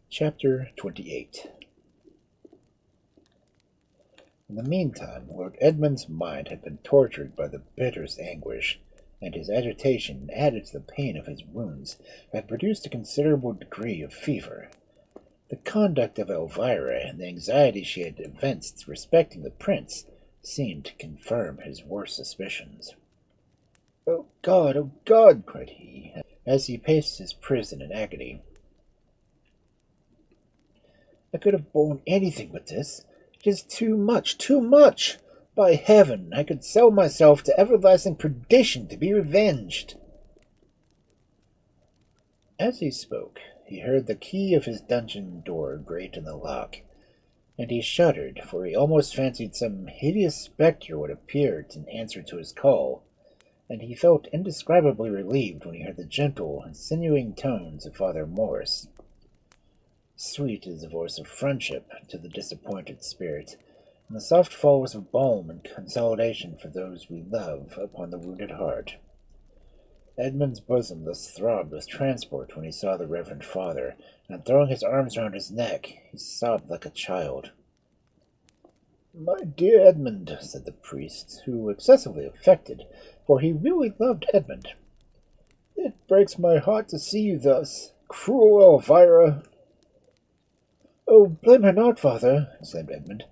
Chapter 28. In the meantime, Lord Edmund's mind had been tortured by the bitterest anguish, and his agitation, added to the pain of his wounds, had produced a considerable degree of fever. The conduct of Elvira and the anxiety she had evinced respecting the prince seemed to confirm his worst suspicions. Oh God!" cried he, as he paced his prison in agony. "I could have borne anything but this. It is too much, too much! By heaven, I could sell myself to everlasting perdition to be revenged." As he spoke, he heard the key of his dungeon door grate in the lock, and he shuddered, for he almost fancied some hideous spectre would appear in answer to his call, and he felt indescribably relieved when he heard the gentle, insinuating tones of Father Morris. Sweet is the voice of friendship to the disappointed spirit, and the soft falls of balm and consolation for those we love upon the wounded heart. Edmund's bosom thus throbbed with transport when he saw the Reverend Father, and throwing his arms round his neck, he sobbed like a child. "My dear Edmund," said the priest, who excessively affected, for he really loved Edmund, "it breaks my heart to see you thus. Cruel Elvira!" "Oh, blame her not, father," exclaimed Edmund.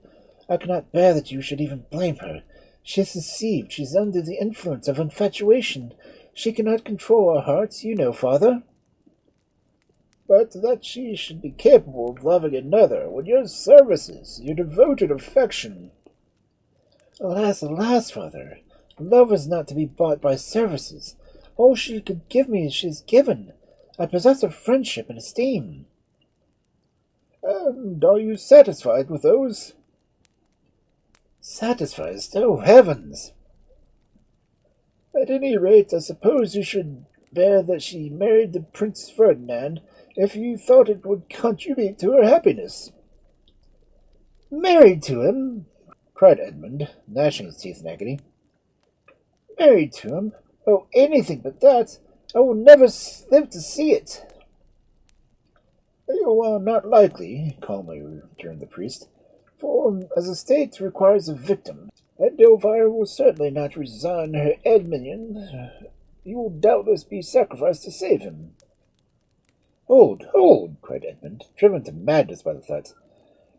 "I cannot bear that you should even blame her. She is deceived. She is under the influence of infatuation. She cannot control our hearts, you know, father." "But that she should be capable of loving another, when your services, your devoted affection—" "Alas, alas, father! Love is not to be bought by services. All she could give me she has given. I possess her friendship and esteem." "And are you satisfied with those?" "Satisfied? Oh, heavens!" "At any rate, I suppose you should bear that she married the Prince Ferdinand, if you thought it would contribute to her happiness." "Married to him!" cried Edmund, gnashing his teeth in agony. "Married to him? Oh, anything but that! I will never live to see it." "You are not likely," calmly returned the priest, "for as the state requires a victim, and Elvira will certainly not resign her Edmund, you will doubtless be sacrificed to save him." "Hold, hold!" cried Edmund, driven to madness by the thought.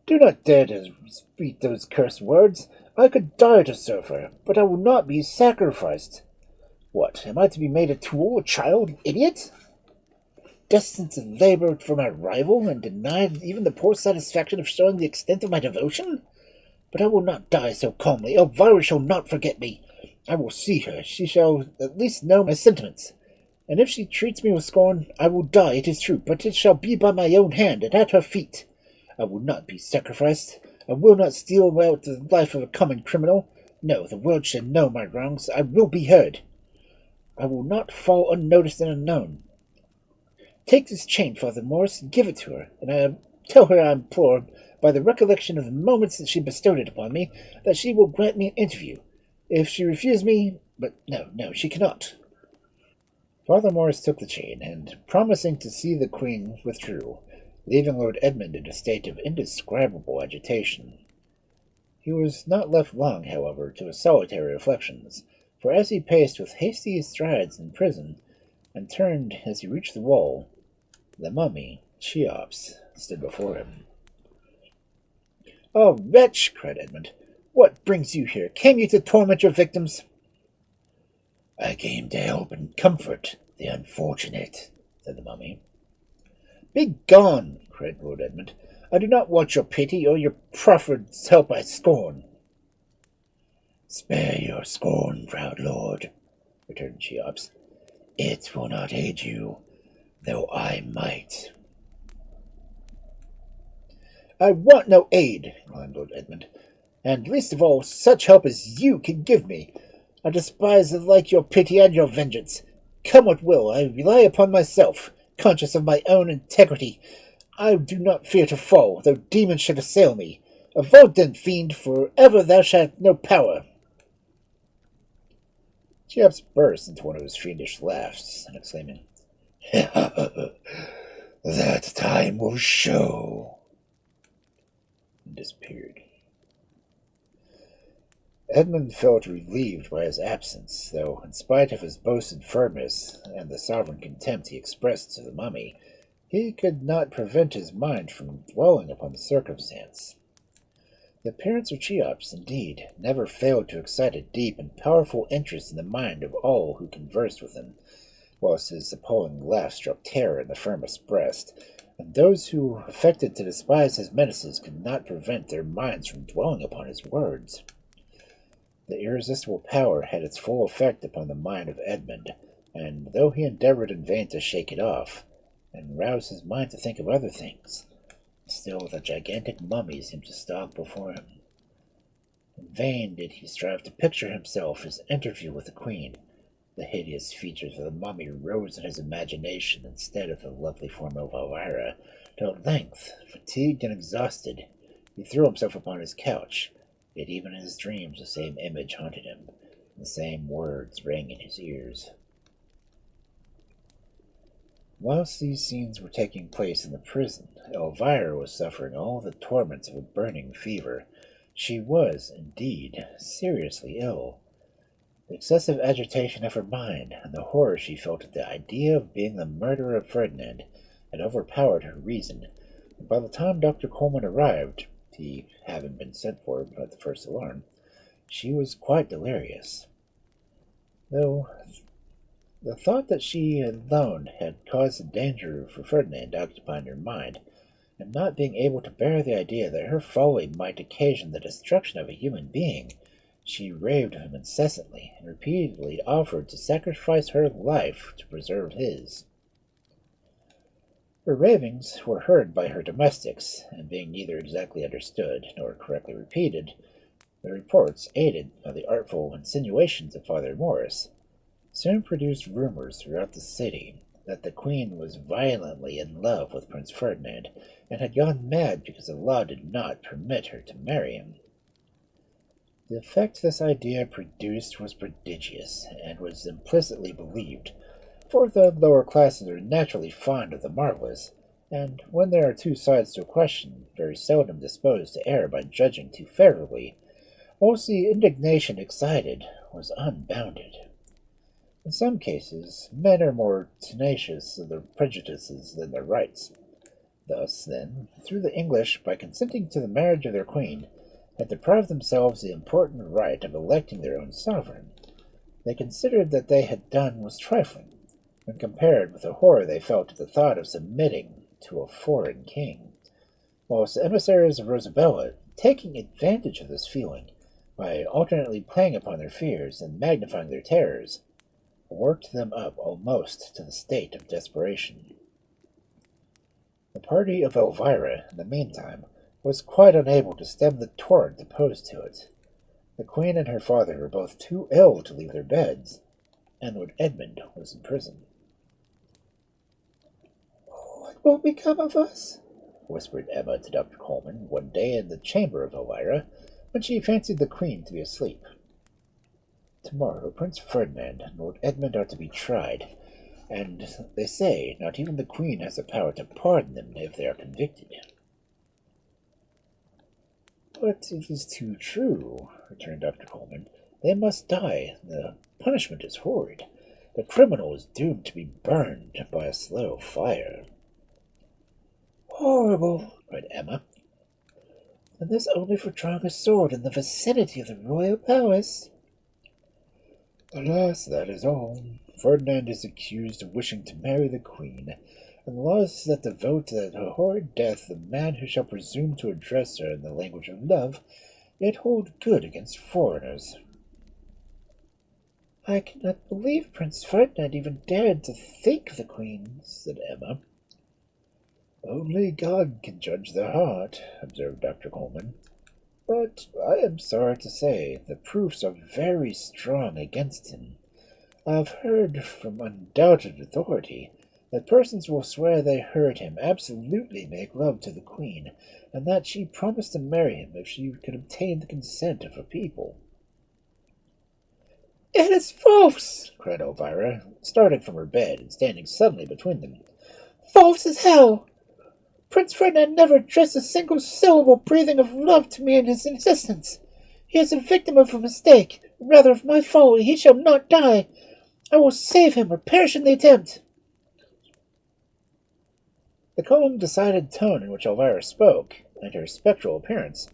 "Do not dare to speak those cursed words. I could die to serve her, but I will not be sacrificed. What, am I to be made a tool, a child, an idiot? Destined to labor for my rival, and denied even the poor satisfaction of showing the extent of my devotion? But I will not die so calmly. Elvira shall not forget me. I will see her. She shall at least know my sentiments. And if she treats me with scorn, I will die, it is true, but it shall be by my own hand, and at her feet. I will not be sacrificed. I will not steal out the life of a common criminal. No, the world shall know my wrongs. I will be heard. I will not fall unnoticed and unknown. Take this chain, Father Morris, and give it to her, and tell her I implore, by the recollection of the moments that she bestowed it upon me, that she will grant me an interview. If she refuse me— but no, she cannot." Father Morris took the chain, and, promising to see the Queen, withdrew, leaving Lord Edmund in a state of indescribable agitation. He was not left long, however, to his solitary reflections, for as he paced with hasty strides in prison, and turned as he reached the wall, the mummy, Cheops, stood before him. "Ah, wretch!" cried Edmund. "What brings you here? Came you to torment your victims?" "I came to help and comfort the unfortunate," said the mummy. "Begone!" cried Lord Edmund. "I do not want your pity, or your proffered help I scorn." "Spare your scorn, proud lord," returned Cheops. "It will not aid you, though I might." "I want no aid," exclaimed Lord Edmund, "and least of all such help as you can give me. I despise alike your pity and your vengeance. Come what will, I rely upon myself, conscious of my own integrity. I do not fear to fall, though demons should assail me. Avaunt then, fiend, for ever thou shalt have no power." Cheops burst into one of his fiendish laughs, and exclaiming, That time will show. And disappeared. Edmund felt relieved by his absence, though, in spite of his boasted firmness and the sovereign contempt he expressed to the mummy, he could not prevent his mind from dwelling upon the circumstance. The appearance of Cheops, indeed, never failed to excite a deep and powerful interest in the mind of all who conversed with him, whilst his appalling laugh struck terror in the firmest breast, and those who affected to despise his menaces could not prevent their minds from dwelling upon his words. The irresistible power had its full effect upon the mind of Edmund, and though he endeavored in vain to shake it off, and rouse his mind to think of other things, still the gigantic mummy seemed to stalk before him. In vain did he strive to picture himself his interview with the queen. The hideous features of the mummy rose in his imagination instead of the lovely form of Elvira, till at length, fatigued and exhausted, he threw himself upon his couch, yet even in his dreams the same image haunted him, and the same words rang in his ears. Whilst these scenes were taking place in the prison, Elvira was suffering all the torments of a burning fever. She was, indeed, seriously ill. The excessive agitation of her mind, and the horror she felt at the idea of being the murderer of Ferdinand, had overpowered her reason, and by the time Dr. Coleman arrived, he having been sent for at the first alarm, she was quite delirious. Though the thought that she alone had caused the danger for Ferdinand occupying her mind, and not being able to bear the idea that her folly might occasion the destruction of a human being, she raved of him incessantly, and repeatedly offered to sacrifice her life to preserve his. Her ravings were heard by her domestics, and being neither exactly understood nor correctly repeated, the reports, aided by the artful insinuations of Father Morris, soon produced rumors throughout the city that the queen was violently in love with Prince Ferdinand, and had gone mad because the law did not permit her to marry him. The effect this idea produced was prodigious, and was implicitly believed, for the lower classes are naturally fond of the marvelous, and when there are two sides to a question, very seldom disposed to err by judging too favorably, whilst the indignation excited was unbounded. In some cases, men are more tenacious of their prejudices than their rights. Thus, then, through the English, by consenting to the marriage of their queen, had deprived themselves the important right of electing their own sovereign. They considered that they had done was trifling, when compared with the horror they felt at the thought of submitting to a foreign king, whilst the emissaries of Rosabella, taking advantage of this feeling, by alternately playing upon their fears and magnifying their terrors, worked them up almost to the state of desperation. The party of Elvira, in the meantime, was quite unable to stem the torrent opposed to it. The queen and her father were both too ill to leave their beds, and Lord Edmund was in prison. "What will become of us?" whispered Emma to Dr. Coleman one day in the chamber of Elvira, when she fancied the queen to be asleep. "Tomorrow Prince Ferdinand and Lord Edmund are to be tried, and they say not even the queen has the power to pardon them if they are convicted." "But it is too true," returned Dr. Coleman. "They must die. The punishment is horrid. The criminal is doomed to be burned by a slow fire." "Horrible!" cried Emma. "And this only for drawing a sword in the vicinity of the royal palace." "Alas, that is all. Ferdinand is accused of wishing to marry the queen, and the law is that to vote that her horrid death the man who shall presume to address her in the language of love, yet hold good against foreigners." "I cannot believe Prince Ferdinand even dared to think of the queen," said Emma. "Only God can judge the heart," observed Dr. Coleman. "But I am sorry to say the proofs are very strong against him. I have heard from undoubted authority that persons will swear they heard him absolutely make love to the queen, and that she promised to marry him if she could obtain the consent of her people." "It is false!" cried Elvira, starting from her bed and standing suddenly between them. False as hell! Prince Ferdinand never addressed a single syllable breathing of love to me in his existence. He is a victim of a mistake, rather of my folly. He shall not die. I will save him or perish in the attempt. The calm, decided tone in which Elvira spoke, and her spectral appearance,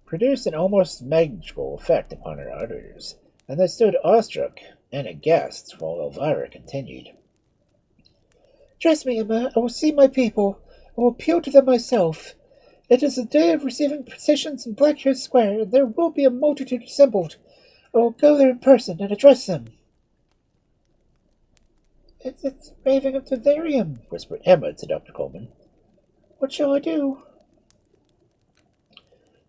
produced an almost magical effect upon her auditors, and they stood awestruck and aghast while Elvira continued. Trust me, Emma, I will see my people. I will appeal to them myself. It is the day of receiving petitions in Blackhair Square, and there will be a multitude assembled. I will go there in person and address them. It's the raving of delirium, whispered Emma to Dr. Coleman. What shall I do?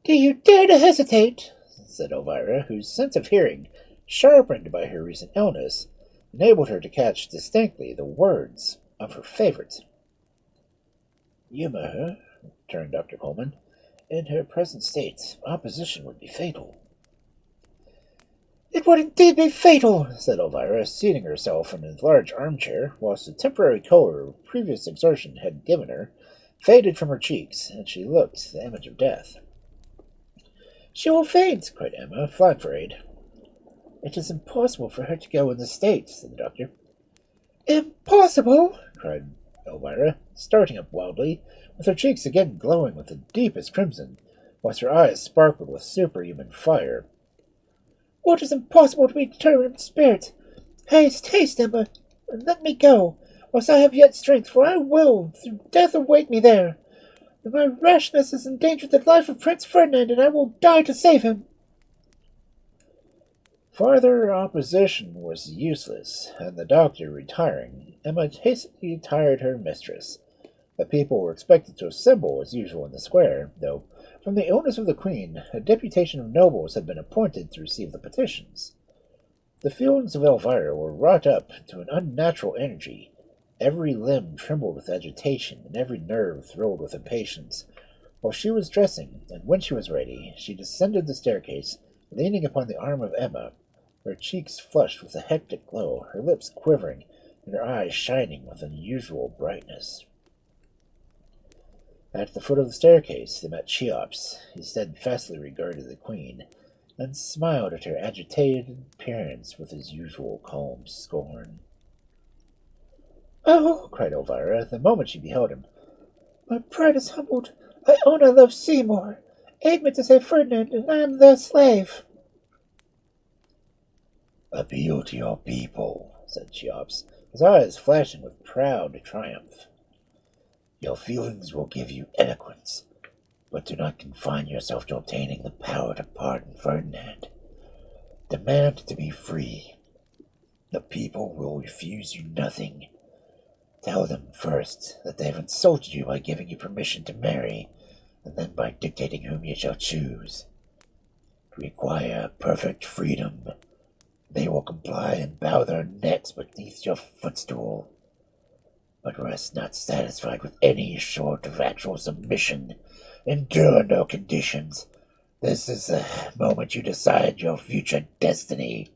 Do you dare to hesitate? Said Elvira, whose sense of hearing, sharpened by her recent illness, enabled her to catch distinctly the words of her favourite. Humour her, returned Dr. Coleman. In her present state, opposition would be fatal. It would indeed be fatal, said Elvira, seating herself in a large armchair, whilst the temporary colour of previous exertion had given her faded from her cheeks, and she looked the image of death. She will faint, cried Emma, flying for aid. It is impossible for her to go in this state, said the doctor. Impossible! Cried Elvira, starting up wildly, with her cheeks again glowing with the deepest crimson, whilst her eyes sparkled with superhuman fire. What is impossible to be determined in spirit? Haste, haste, Emma, and let me go, whilst I have yet strength, for I will, through death, await me there. My rashness has endangered the life of Prince Ferdinand, and I will die to save him. Farther opposition was useless, and the doctor retiring, Emma hastily attired her mistress. The people were expected to assemble as usual in the square, though, from the illness of the Queen, a deputation of nobles had been appointed to receive the petitions. The feelings of Elvira were wrought up to an unnatural energy. Every limb trembled with agitation, and every nerve thrilled with impatience. While she was dressing, and when she was ready, she descended the staircase, leaning upon the arm of Emma, her cheeks flushed with a hectic glow, her lips quivering, and her eyes shining with unusual brightness. At the foot of the staircase they met Cheops. He steadfastly regarded the Queen, and smiled at her agitated appearance with his usual calm scorn. Oh, cried Elvira, the moment she beheld him, my pride is humbled. I own I love Seymour. Aid me to save Ferdinand, and I am their slave. Appeal to your people, said Cheops, his eyes flashing with proud triumph. Your feelings will give you eloquence, but do not confine yourself to obtaining the power to pardon Ferdinand. Demand to be free. The people will refuse you nothing. Tell them first that they have insulted you by giving you permission to marry, and then by dictating whom you shall choose. Require perfect freedom. They will comply and bow their necks beneath your footstool. But rest not satisfied with any sort of actual submission. Endure no conditions. This is the moment you decide your future destiny.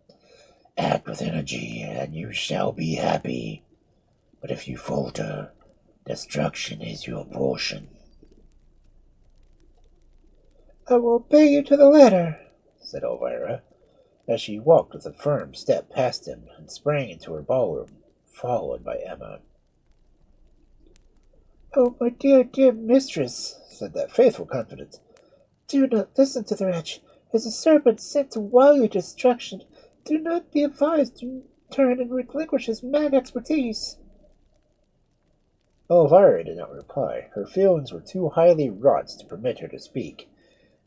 Act with energy, and you shall be happy. But if you falter, destruction is your portion. I will obey you to the letter, said Elvira, as she walked with a firm step past him and sprang into her ballroom, followed by Emma. Oh, my dear, dear mistress, said that faithful confidant, do not listen to the wretch. He is a serpent sent to wile you to destruction. Do not be advised to turn and relinquish his mad expertise. Elvira did not reply. Her feelings were too highly wrought to permit her to speak,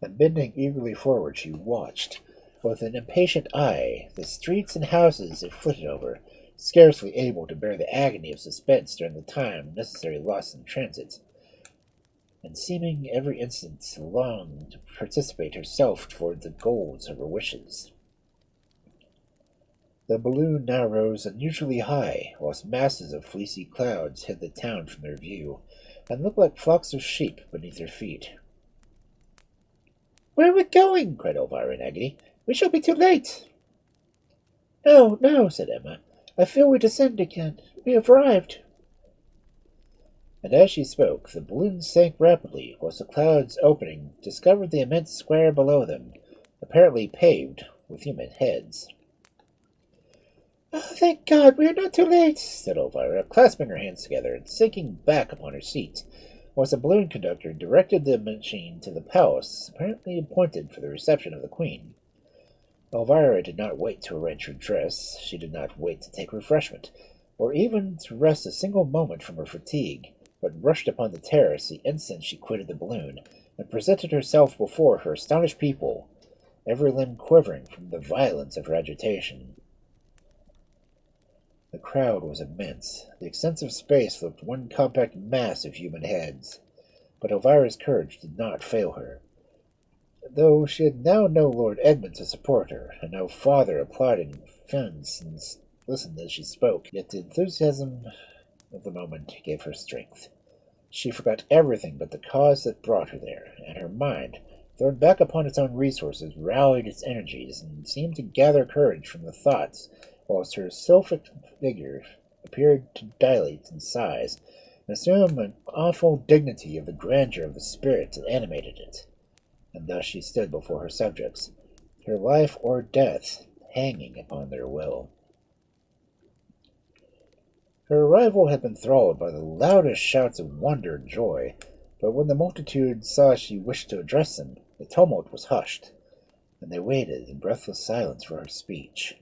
and bending eagerly forward she watched, with an impatient eye, the streets and houses it flitted over, scarcely able to bear the agony of suspense during the time necessary lost in transit, and seeming every instant to long to participate herself toward the goals of her wishes. The balloon now rose unusually high, whilst masses of fleecy clouds hid the town from their view, and looked like flocks of sheep beneath their feet. Where are we going? Cried Elvira in agony. We shall be too late. No, no, said Emma. I feel we descend again. We have arrived. and as she spoke, the balloon sank rapidly, whilst the clouds, opening, discovered the immense square below them, apparently paved with human heads. "Oh, thank God, we are not too late," said Elvira, clasping her hands together and sinking back upon her seat, whilst the balloon conductor directed the machine to the palace apparently appointed for the reception of the Queen. Elvira did not wait to arrange her dress, she did not wait to take refreshment, or even to rest a single moment from her fatigue, but rushed upon the terrace the instant she quitted the balloon, and presented herself before her astonished people, every limb quivering from the violence of her agitation. The crowd was immense. The extensive space looked one compact mass of human heads, but Elvira's courage did not fail her. Though she had now no Lord Edmund to support her, and no father applauding friends and listened as she spoke, yet the enthusiasm of the moment gave her strength. She forgot everything but the cause that brought her there, and her mind, thrown back upon its own resources, rallied its energies, and seemed to gather courage from the thoughts, whilst her sylphic figure appeared to dilate in size, and assume an awful dignity of the grandeur of the spirit that animated it. And thus she stood before her subjects, her life or death hanging upon their will. Her arrival had been thralled by the loudest shouts of wonder and joy, but when the multitude saw she wished to address them, the tumult was hushed, and they waited in breathless silence for her speech.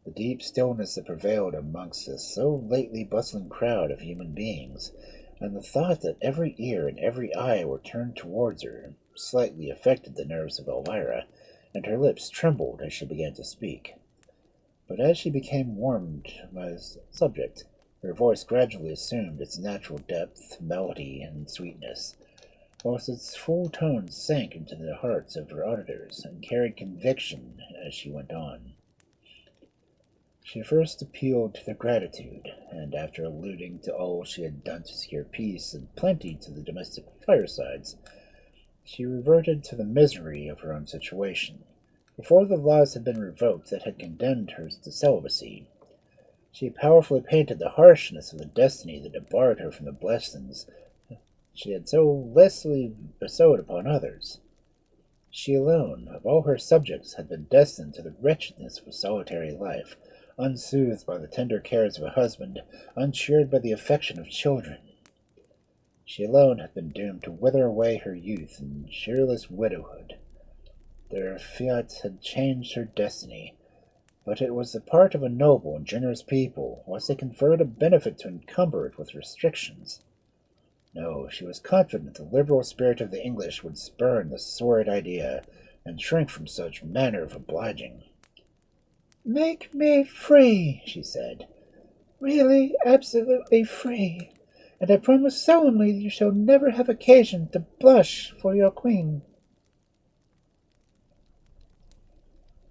The deep stillness that prevailed amongst this so lately bustling crowd of human beings, and the thought that every ear and every eye were turned towards her, slightly affected the nerves of Elvira, and her lips trembled as she began to speak. But as she became warmed by the subject, her voice gradually assumed its natural depth, melody, and sweetness, whilst its full tones sank into the hearts of her auditors and carried conviction as she went on. She first appealed to their gratitude, and after alluding to all she had done to secure peace and plenty to the domestic firesides, she reverted to the misery of her own situation, before the laws had been revoked that had condemned her to celibacy. She powerfully painted the harshness of the destiny that debarred her from the blessings she had so lessly bestowed upon others. She alone, of all her subjects, had been destined to the wretchedness of a solitary life, unsoothed by the tender cares of a husband, uncheered by the affection of children. She alone had been doomed to wither away her youth in cheerless widowhood. Their fiat had changed her destiny, but it was the part of a noble and generous people, whilst they conferred a benefit to encumber it with restrictions. No, she was confident the liberal spirit of the English would spurn the sordid idea, and shrink from such manner of obliging. "Make me free," she said. "Really, absolutely free, and I promise solemnly you shall never have occasion to blush for your queen."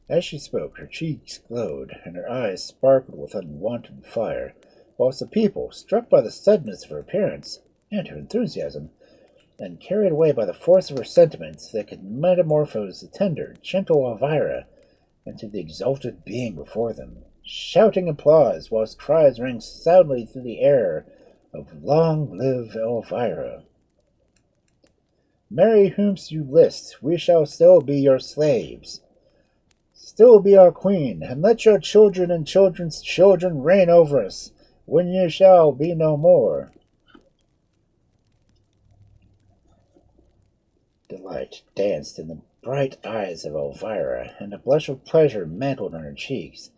As she spoke, her cheeks glowed, and her eyes sparkled with unwonted fire, whilst the people, struck by the suddenness of her appearance and her enthusiasm, and carried away by the force of her sentiments, they could metamorphose the tender, gentle Elvira into the exalted being before them, shouting applause, whilst cries rang soundly through the air of "Long live Elvira! Marry whomst you list, we shall still be your slaves. Still be our queen, and let your children and children's children reign over us, when ye shall be no more." Delight danced in the bright eyes of Elvira, and a blush of pleasure mantled on her cheeks,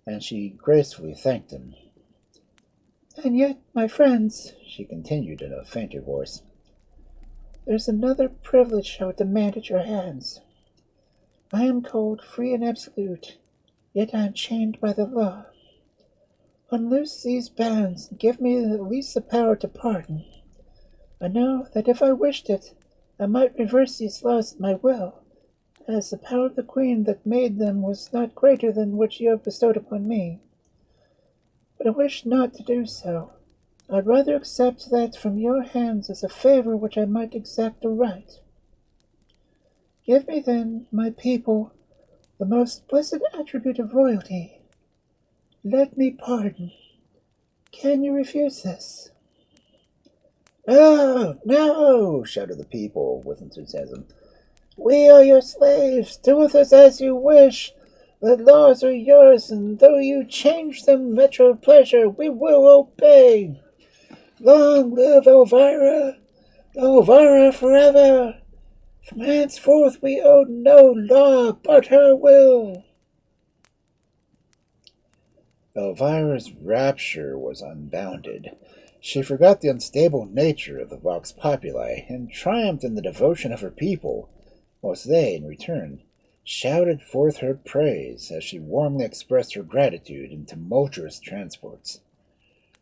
and she gracefully thanked him. "And yet, my friends," she continued in a fainter voice, "there's another privilege I would demand at your hands. I am called free and absolute, yet I am chained by the law. Unloose these bands, and give me at least the power to pardon. I know that if I wished it, I might reverse these laws at my will, as the power of the queen that made them was not greater than which you have bestowed upon me. But I wish not to do so. I'd rather accept that from your hands as a favor which I might exact aright. Give me, then, my people, the most blessed attribute of royalty. Let me pardon. Can you refuse this?" No, no, shouted the people with enthusiasm. We are your slaves. Do with us as you wish. The laws are yours, and though you change them at your pleasure, we will obey. Long live Elvira! Elvira forever! From henceforth we owe no law but her will. Elvira's rapture was unbounded. She forgot the unstable nature of the vox populi, and triumphed in the devotion of her people, whilst they, in return, shouted forth her praise as she warmly expressed her gratitude in tumultuous transports.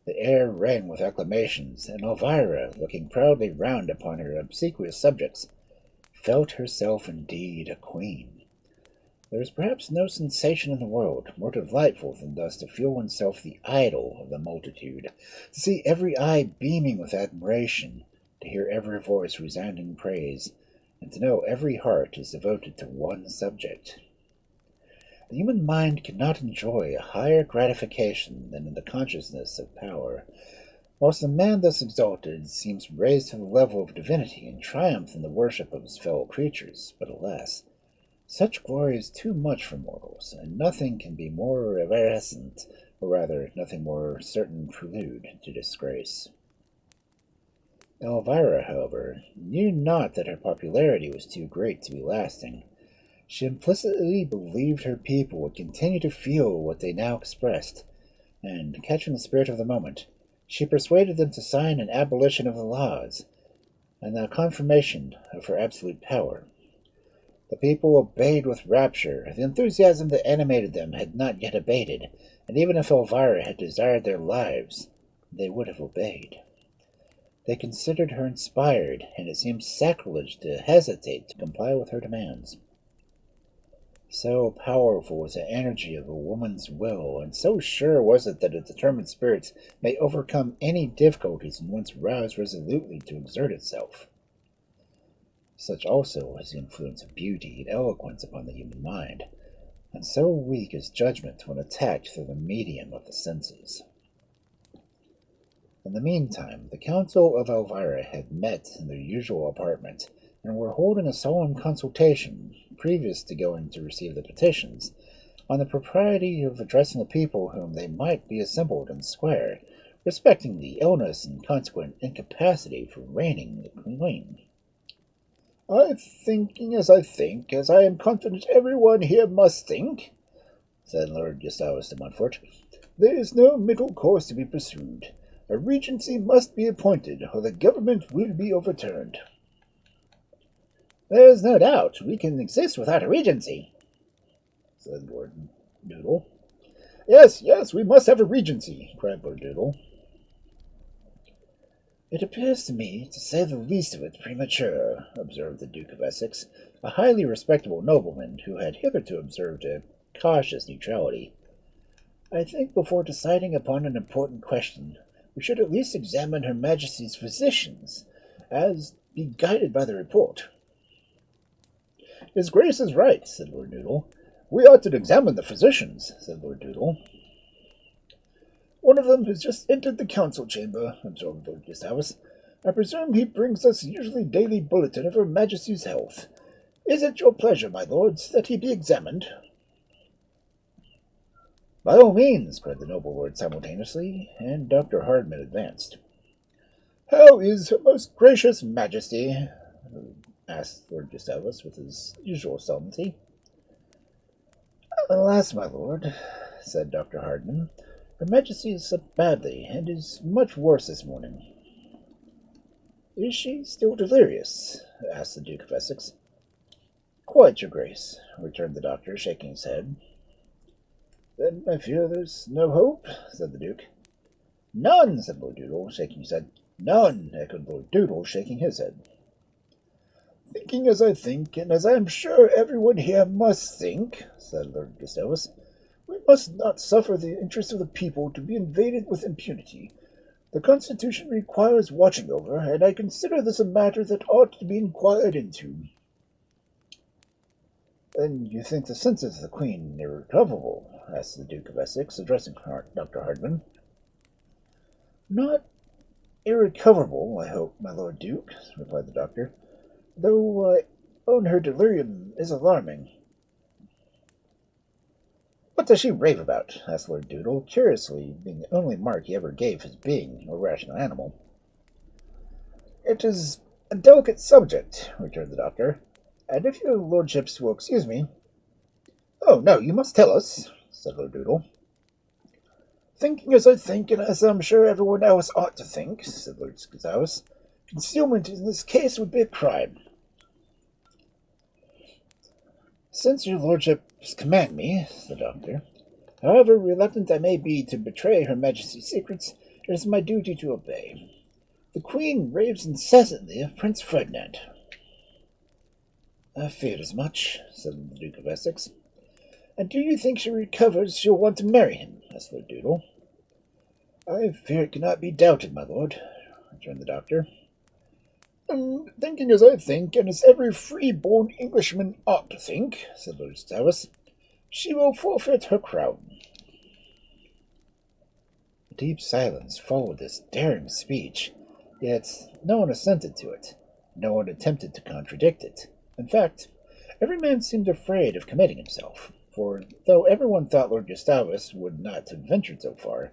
The air rang with acclamations, and Elvira, looking proudly round upon her obsequious subjects, felt herself indeed a queen. There is perhaps no sensation in the world more delightful than thus to feel oneself the idol of the multitude, to see every eye beaming with admiration, to hear every voice resounding praise, and to know every heart is devoted to one subject. The human mind cannot enjoy a higher gratification than in the consciousness of power, whilst the man thus exalted seems raised to the level of divinity and triumph in the worship of his fellow creatures. But alas, such glory is too much for mortals, and nothing can be more evanescent, or rather, nothing more certain prelude to disgrace. Elvira, however, knew not that her popularity was too great to be lasting. She implicitly believed her people would continue to feel what they now expressed, and, catching the spirit of the moment, she persuaded them to sign an abolition of the laws, and the confirmation of her absolute power. The people obeyed with rapture. The enthusiasm that animated them had not yet abated, and even if Elvira had desired their lives, they would have obeyed. They considered her inspired, and it seemed sacrilege to hesitate to comply with her demands. So powerful was the energy of a woman's will, and so sure was it that a determined spirit may overcome any difficulties when once roused resolutely to exert itself. Such also is the influence of beauty and eloquence upon the human mind, and so weak is judgment when attacked through the medium of the senses. In the meantime, the council of Elvira had met in their usual apartment, and were holding a solemn consultation, previous to going to receive the petitions, on the propriety of addressing the people whom they might be assembled in the square, respecting the illness and consequent incapacity for reigning the queen. "I'm thinking as I think, as I am confident every one here must think," said Lord Gustavus de Montfort. "There is no middle course to be pursued. A regency must be appointed, or the government will be overturned." "There is no doubt we can exist without a regency," said Lord Doodle. Yes, we must have a regency," cried Lord Doodle. "It appears to me, to say the least of it, premature," observed the Duke of Essex, a highly respectable nobleman who had hitherto observed a cautious neutrality. "I think before deciding upon an important question, we should at least examine Her Majesty's physicians, as be guided by the report." "His Grace is right," said Lord Doodle. "We ought to examine the physicians," said Lord Doodle. "One of them has just entered the council chamber," observed Lord Gustavus. "I presume he brings us usually daily bulletin of Her Majesty's health. Is it your pleasure, my lords, that he be examined?" "By all means," cried the noble lord simultaneously, and Dr. Hardman advanced. "How is Her Most Gracious Majesty?" asked Lord Gustavus with his usual solemnity. "Alas, my lord," said Dr. Hardman, "Her Majesty is slept badly, and is much worse this morning." "Is she still delirious?" asked the Duke of Essex. "Quite, your Grace," returned the doctor, shaking his head. "Then I fear there's no hope?" said the Duke. "None," said Lord Doodle, shaking his head. "None," echoed Lord Doodle, shaking his head. "Thinking as I think, and as I am sure everyone here must think," said Lord Gustavus, "we must not suffer the interests of the people to be invaded with impunity. The Constitution requires watching over, and I consider this a matter that ought to be inquired into." "Then you think the senses of the Queen irrecoverable?" asked the Duke of Essex, addressing Dr. Hardman. "Not Irrecoverable, I hope, my Lord Duke, replied the doctor, though I own her delirium is alarming. What does she rave about? Asked Lord Doodle, curiously, being the only mark he ever gave his being a rational animal. It is a delicate subject, returned the doctor, and if your lordships will excuse me. Oh, no, you must tell us, said Lord Doodle. Thinking as I think, and as I'm sure everyone else ought to think, said Lord Scazaus, concealment in this case would be a crime. Since your lordships command me, said the doctor, however reluctant I may be to betray her majesty's secrets, it is my duty to obey. The queen raves incessantly of Prince Ferdinand. I feared as much, said the Duke of Essex. And do you think she recovers she'll want to marry him? Asked Lord Doodle. I fear it cannot be doubted, my lord, returned the doctor. Thinking as I think, and as every free-born Englishman ought to think, said Lord Scazaus, she will forfeit her crown. A deep silence followed this daring speech, yet no one assented to it. No one attempted to contradict it. In fact, every man seemed afraid of committing himself, for though everyone thought Lord Gustavus would not have ventured so far,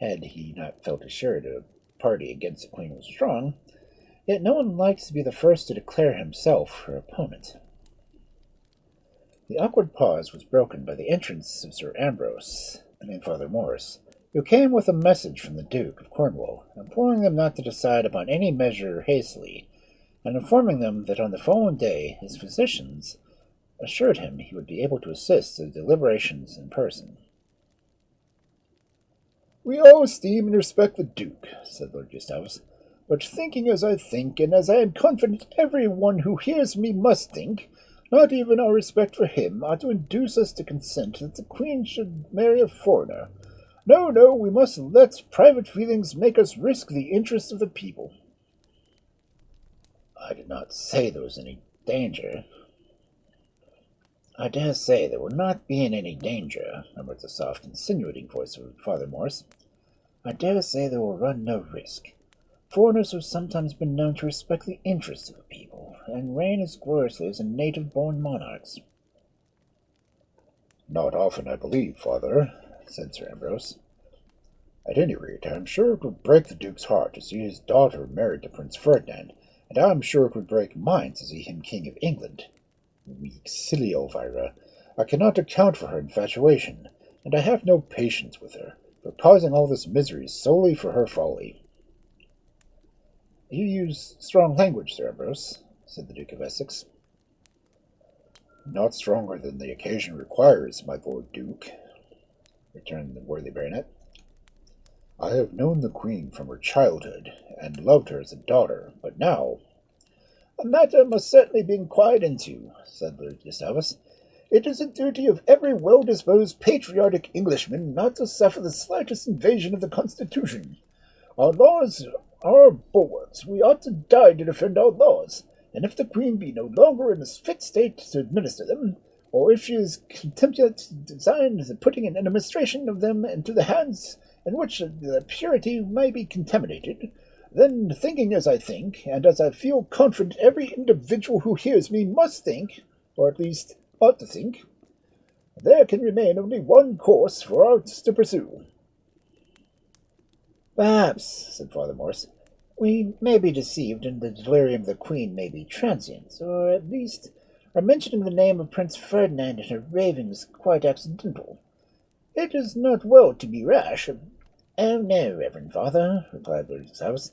had he not felt assured a party against the Queen was strong, yet no one liked to be the first to declare himself her opponent. The awkward pause was broken by the entrance of Sir Ambrose and Father Morris, who came with a message from the Duke of Cornwall, imploring them not to decide upon any measure hastily, and informing them that on the following day his physicians assured him he would be able to assist the deliberations in person. We all esteem and respect the Duke, said Lord Gustavus, but thinking as I think, and as I am confident every one who hears me must think, not even our respect for him ought to induce us to consent that the Queen should marry a foreigner. No, no, we must let private feelings make us risk the interests of the people. I did not say there was any danger. I dare say there will not be in any danger, murmured the soft, insinuating voice of Father Morris. I dare say they will run no risk. Foreigners have sometimes been known to respect the interests of the people, and reign as gloriously as the native-born monarchs. Not often, I believe, Father, said Sir Ambrose. At any rate, I am sure it would break the Duke's heart to see his daughter married to Prince Ferdinand, and I am sure it would break mine to see him King of England. Weak, silly Elvira, I cannot account for her infatuation, and I have no patience with her, for causing all this misery solely for her folly. You use strong language, Sir Ambrose, said the Duke of Essex. Not stronger than the occasion requires, my Lord Duke, returned the worthy baronet. I have known the Queen from her childhood, and loved her as a daughter, but now... A matter must certainly be inquired into, said Lord Gustavus. It is the duty of every well-disposed patriotic Englishman not to suffer the slightest invasion of the Constitution. Our laws are our bulwarks. We ought to die to defend our laws, and if the Queen be no longer in a fit state to administer them, or if she is contempt designs putting an administration of them into the hands in which the purity may be contaminated, then, thinking as I think, and as I feel confident every individual who hears me must think, or at least ought to think, there can remain only one course for us to pursue. Perhaps, said Father Morris, we may be deceived, and the delirium of the Queen may be transient, or at least our mentioning the name of Prince Ferdinand in her ravings quite accidental. It is not well to be rash. Oh, no, Reverend Father, replied Lord Gustavus.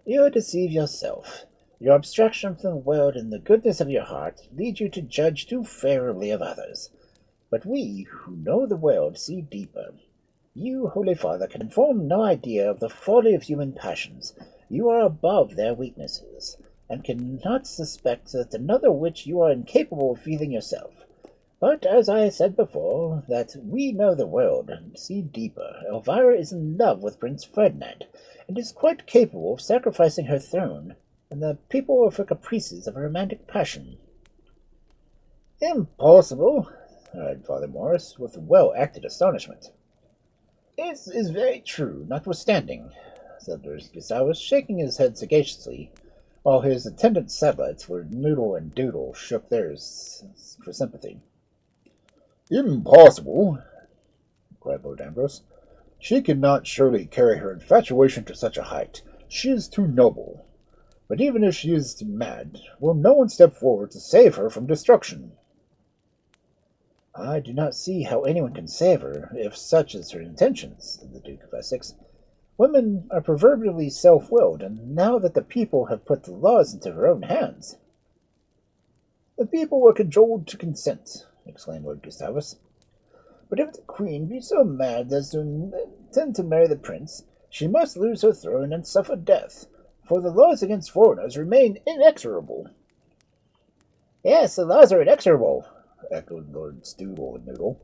You deceive yourself. Your abstraction from the world and the goodness of your heart lead you to judge too favorably of others. But we, who know the world, see deeper. You, Holy Father, can form no idea of the folly of human passions. You are above their weaknesses, and cannot suspect that another which you are incapable of feeling yourself. But, as I said before, that we know the world and see deeper. Elvira is in love with Prince Ferdinand, and is quite capable of sacrificing her throne, and the people of her caprices of a romantic passion. Impossible, cried Father Morris, with well-acted astonishment. This is very true, notwithstanding, said Lord Gustavus, shaking his head sagaciously, while his attendant satellites, Lord Noodle and Doodle, shook theirs for sympathy. "Impossible!" cried Lord Ambrose. "She cannot surely carry her infatuation to such a height. She is too noble. But even if she is mad, will no one step forward to save her from destruction?" "I do not see how anyone can save her, if such is her intentions," said the Duke of Essex. "Women are proverbially self-willed, and now that the people have put the laws into her own hands—" "The people were cajoled to consent," exclaimed Lord Gustavus. "But if the Queen be so mad as to intend to marry the Prince, she must lose her throne and suffer death, for the laws against foreigners remain inexorable." "Yes, the laws are inexorable," echoed Lords Doodle and Noodle.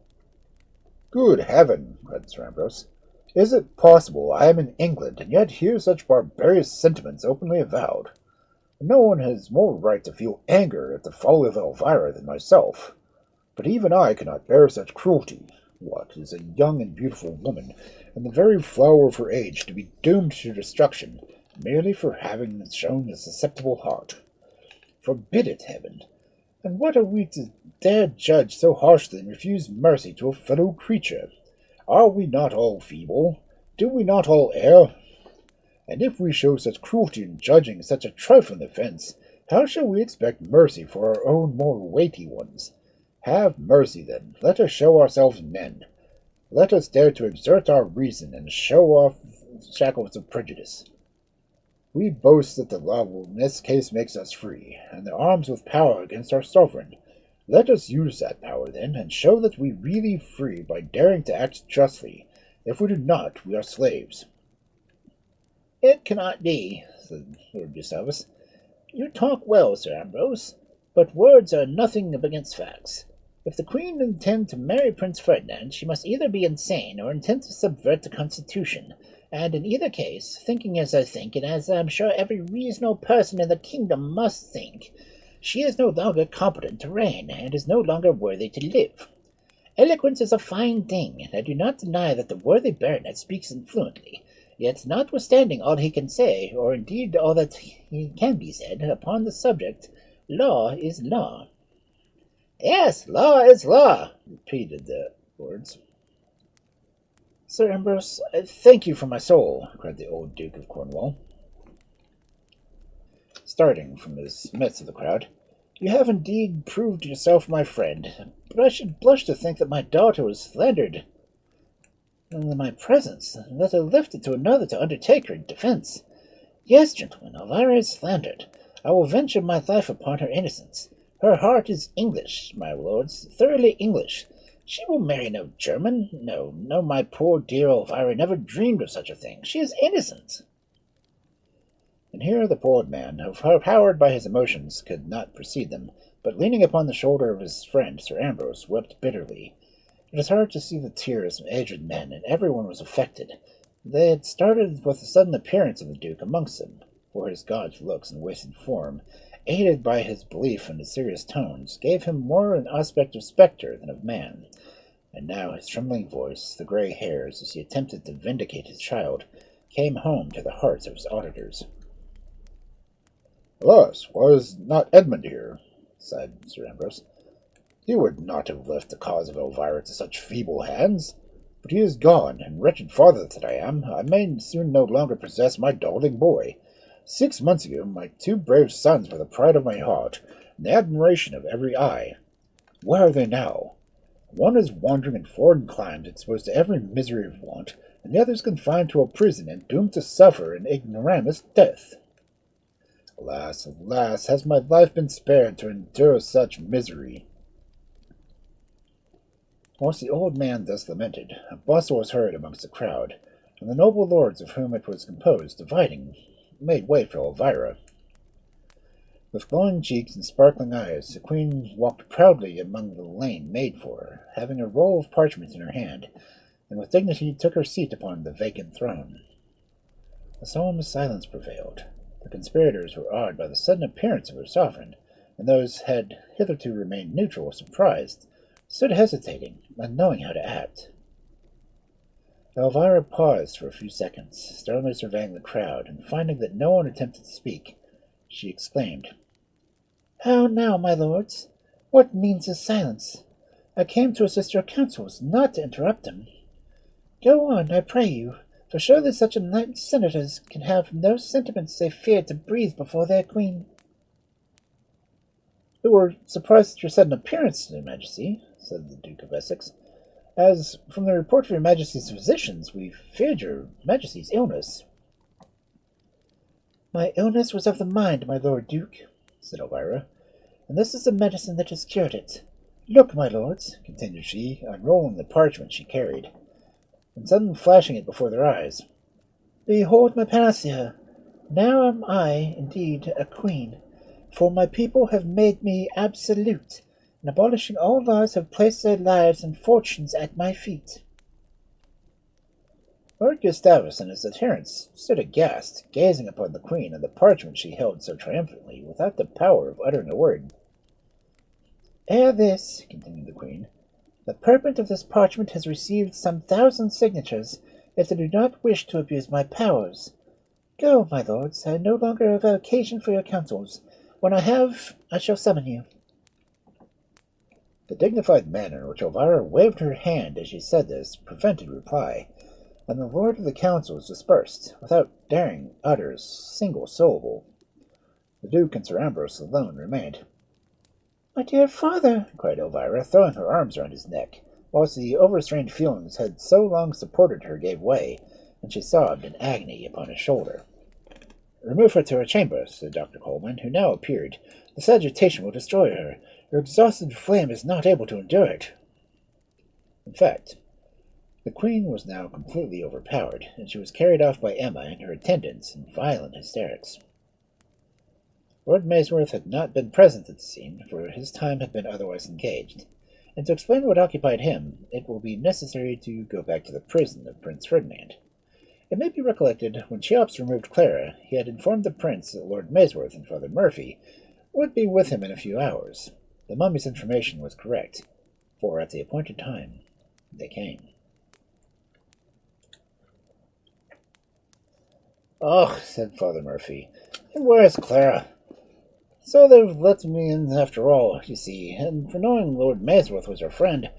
"Good heaven!" cried Sir Ambrose. "Is it possible I am in England, and yet hear such barbarous sentiments openly avowed? No one has more right to feel anger at the folly of Elvira than myself. But even I cannot bear such cruelty. What is a young and beautiful woman, in the very flower of her age, to be doomed to destruction, merely for having shown a susceptible heart? Forbid it, Heaven! And what are we to dare judge so harshly and refuse mercy to a fellow creature? Are we not all feeble? Do we not all err? And if we show such cruelty in judging such a trifling offence, how shall we expect mercy for our own more weighty ones? Have mercy, then. Let us show ourselves men. Let us dare to exert our reason and show off shackles of prejudice. We boast that the law in this case makes us free, and the arms with power against our sovereign. Let us use that power, then, and show that we really free by daring to act justly. If we do not, we are slaves." "It cannot be," said Lord Gustavus. "You talk well, Sir Ambrose, but words are nothing against facts. If the Queen intend to marry Prince Ferdinand, she must either be insane or intend to subvert the Constitution, and in either case, thinking as I think, and as I am sure every reasonable person in the kingdom must think, she is no longer competent to reign, and is no longer worthy to live. Eloquence is a fine thing, and I do not deny that the worthy baronet speaks fluently, yet notwithstanding all he can say, or indeed all that he can be said, upon the subject, law is law." "Yes, law is law," repeated the lords. "Sir Ambrose, I thank you from my soul," cried the old Duke of Cornwall, starting from the midst of the crowd. "You have indeed proved yourself my friend, but I should blush to think that my daughter was slandered in my presence, and that I left it to another to undertake her defence. Yes, gentlemen, Elvira is slandered. I will venture my life upon her innocence. Her heart is English, my lords, thoroughly English. She will marry no German. No, no, my poor dear Elvira never dreamed of such a thing. She is innocent." And here the poor man, overpowered by his emotions, could not precede them, but leaning upon the shoulder of his friend Sir Ambrose, wept bitterly. It is hard to see the tears of aged men, and everyone was affected. They had started with the sudden appearance of the Duke amongst them, for his gaunt looks and wasted form, aided by his belief in his serious tones, gave him more an aspect of spectre than of man. And now his trembling voice, the grey hairs, as he attempted to vindicate his child, came home to the hearts of his auditors. "Alas, why is not Edmund here?" sighed Sir Ambrose. "He would not have left the cause of Elvira to such feeble hands. But he is gone, and wretched father that I am, I may soon no longer possess my darling boy. 6 months ago my 2 brave sons were the pride of my heart, and the admiration of every eye. Where are they now? One is wandering in foreign climes, exposed to every misery of want, and the other is confined to a prison and doomed to suffer an ignominious death. Alas, alas, has my life been spared to endure such misery?" Whilst the old man thus lamented, a bustle was heard amongst the crowd, and the noble lords of whom it was composed, dividing, made way for Elvira. With glowing cheeks and sparkling eyes, the Queen walked proudly among the lane made for her, having a roll of parchment in her hand, and with dignity took her seat upon the vacant throne. A solemn silence prevailed. The conspirators were awed by the sudden appearance of their sovereign, and those had hitherto remained neutral or surprised, stood hesitating, unknowing how to act. Elvira paused for a few seconds, sternly surveying the crowd, and finding that no one attempted to speak, she exclaimed, "How now, my lords? What means this silence? I came to assist your counsels, not to interrupt them. Go on, I pray you, for surely such enlightened senators can have no sentiments they fear to breathe before their queen." "We were surprised at your sudden appearance, Your Majesty," said the Duke of Essex, "as, from the report of your Majesty's physicians, we feared your Majesty's illness." "My illness was of the mind, my Lord Duke," said Elvira, "and this is the medicine that has cured it. Look, my lords," continued she, unrolling the parchment she carried, and suddenly flashing it before their eyes. "Behold my panacea. Now am I, indeed, a queen, for my people have made me absolute, and abolishing all laws have placed their lives and fortunes at my feet." Lord Gustavus and his adherents stood aghast, gazing upon the queen and the parchment she held so triumphantly, without the power of uttering a word. "Ere this," continued the queen, "the purport of this parchment has received some 1,000 signatures, yet I do not wish to abuse my powers. Go, my lords, I no longer have occasion for your counsels. When I have, I shall summon you." The dignified manner in which Elvira waved her hand as she said this prevented reply, and the lord of the councils dispersed, without daring utter a single syllable. The Duke and Sir Ambrose alone remained. "My dear father!" cried Elvira, throwing her arms round his neck, whilst the overstrained feelings had so long supported her gave way, and she sobbed in agony upon his shoulder. "Remove her to her chamber," said Dr. Coleman, who now appeared. "This agitation will destroy her. Her exhausted frame is not able to endure it." In fact, the queen was now completely overpowered, and she was carried off by Emma and her attendants in violent hysterics. Lord Maysworth had not been present at the scene, for his time had been otherwise engaged, and to explain what occupied him, it will be necessary to go back to the prison of Prince Ferdinand. It may be recollected, when Cheops removed Clara, he had informed the prince that Lord Maysworth and Father Murphy would be with him in a few hours. The mummy's information was correct, for at the appointed time they came. "Oh," said Father Murphy, "and where's Clara? So they've let me in after all, you see, and for knowing Lord Maysworth was her friend,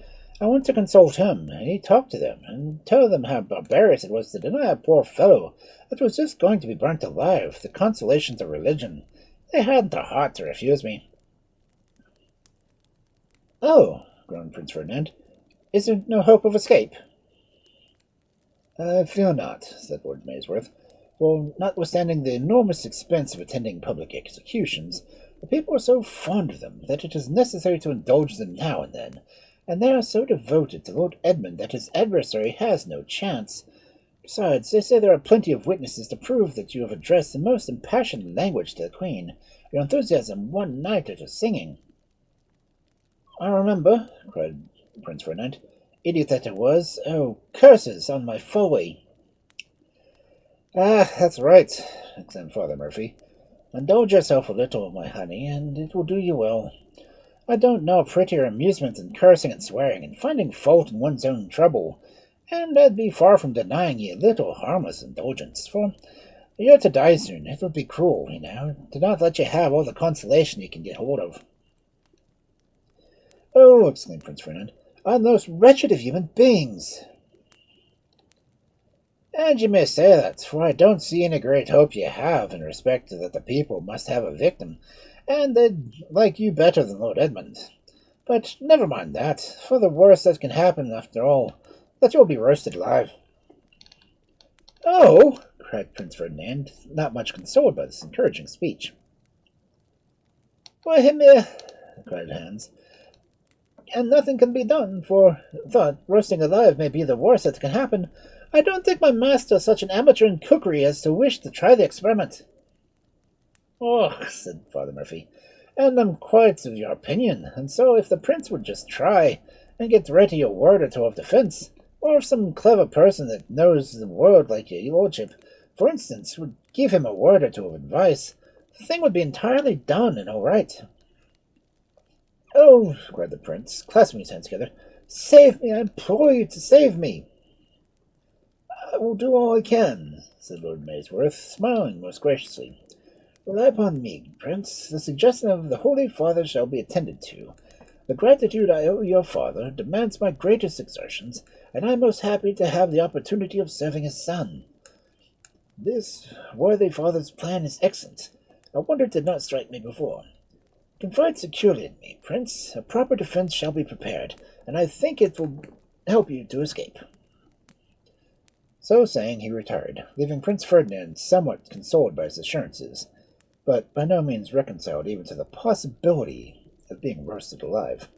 I went to consult him, and he talked to them, and tell them how barbarous it was to deny a poor fellow that was just going to be burnt alive the consolations of religion. They hadn't the heart to refuse me." "Oh," groaned Prince Ferdinand, "is there no hope of escape?" "I fear not," said Lord Maysworth, "for, notwithstanding the enormous expense of attending public executions, the people are so fond of them that it is necessary to indulge them now and then, and they are so devoted to Lord Edmund that his adversary has no chance. Besides, they say there are plenty of witnesses to prove that you have addressed the most impassioned language to the Queen. Your enthusiasm one night at her singing." "I remember," cried Prince Ferdinand. "Idiot that I was! Oh, curses on my folly!" "Ah, that's right," exclaimed Father Murphy. "Indulge yourself a little, my honey, and it will do you well. I don't know a prettier amusement than cursing and swearing, and finding fault in one's own trouble, and I'd be far from denying ye a little harmless indulgence, for you're to die soon. It would be cruel, to not let you have all the consolation you can get hold of." "Oh," exclaimed Prince Ferdinand, "I'm the most wretched of human beings." "And you may say that, for I don't see any great hope you have in respect to that the people must have a victim, and they'd like you better than Lord Edmund. But never mind that, for the worst that can happen after all, that you'll be roasted alive." "Oh!" cried Prince Ferdinand, not much consoled by this encouraging speech. "Why, Himir," cried Hans, "and nothing can be done, for, though roasting alive may be the worst that can happen, I don't think my master is such an amateur in cookery as to wish to try the experiment." "Oh," said Father Murphy, "and I'm quite of your opinion, and so if the prince would just try, and get ready a word or two of defence, or if some clever person that knows the world like your lordship, for instance, would give him a word or two of advice, the thing would be entirely done and all right." "Oh," cried the prince, clasping his hands together, "save me, I implore you to save me." I will do all I can, said Lord Maysworth, smiling most graciously. Rely upon me, Prince. The suggestion of the Holy Father shall be attended to. The gratitude I owe your father demands my greatest exertions, and I am most happy to have the opportunity of serving his son. This worthy father's plan is excellent. A wonder it did not strike me before. Confide securely in me, Prince. A proper defense shall be prepared, and I think it will help you to escape. So saying, he retired, leaving Prince Ferdinand somewhat consoled by his assurances, but by no means reconciled even to the possibility of being roasted alive.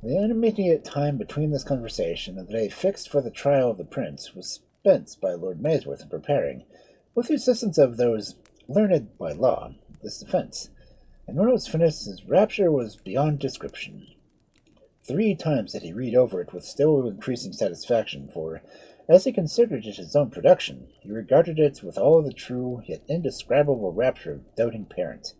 The intermediate time between this conversation and the day fixed for the trial of the prince was spent by Lord Maysworth in preparing, with the assistance of those learned by law, this defence, and when it was finished his rapture was beyond description. 3 times did he read over it with still increasing satisfaction, for, as he considered it his own production, he regarded it with all the true yet indescribable rapture of doting parent.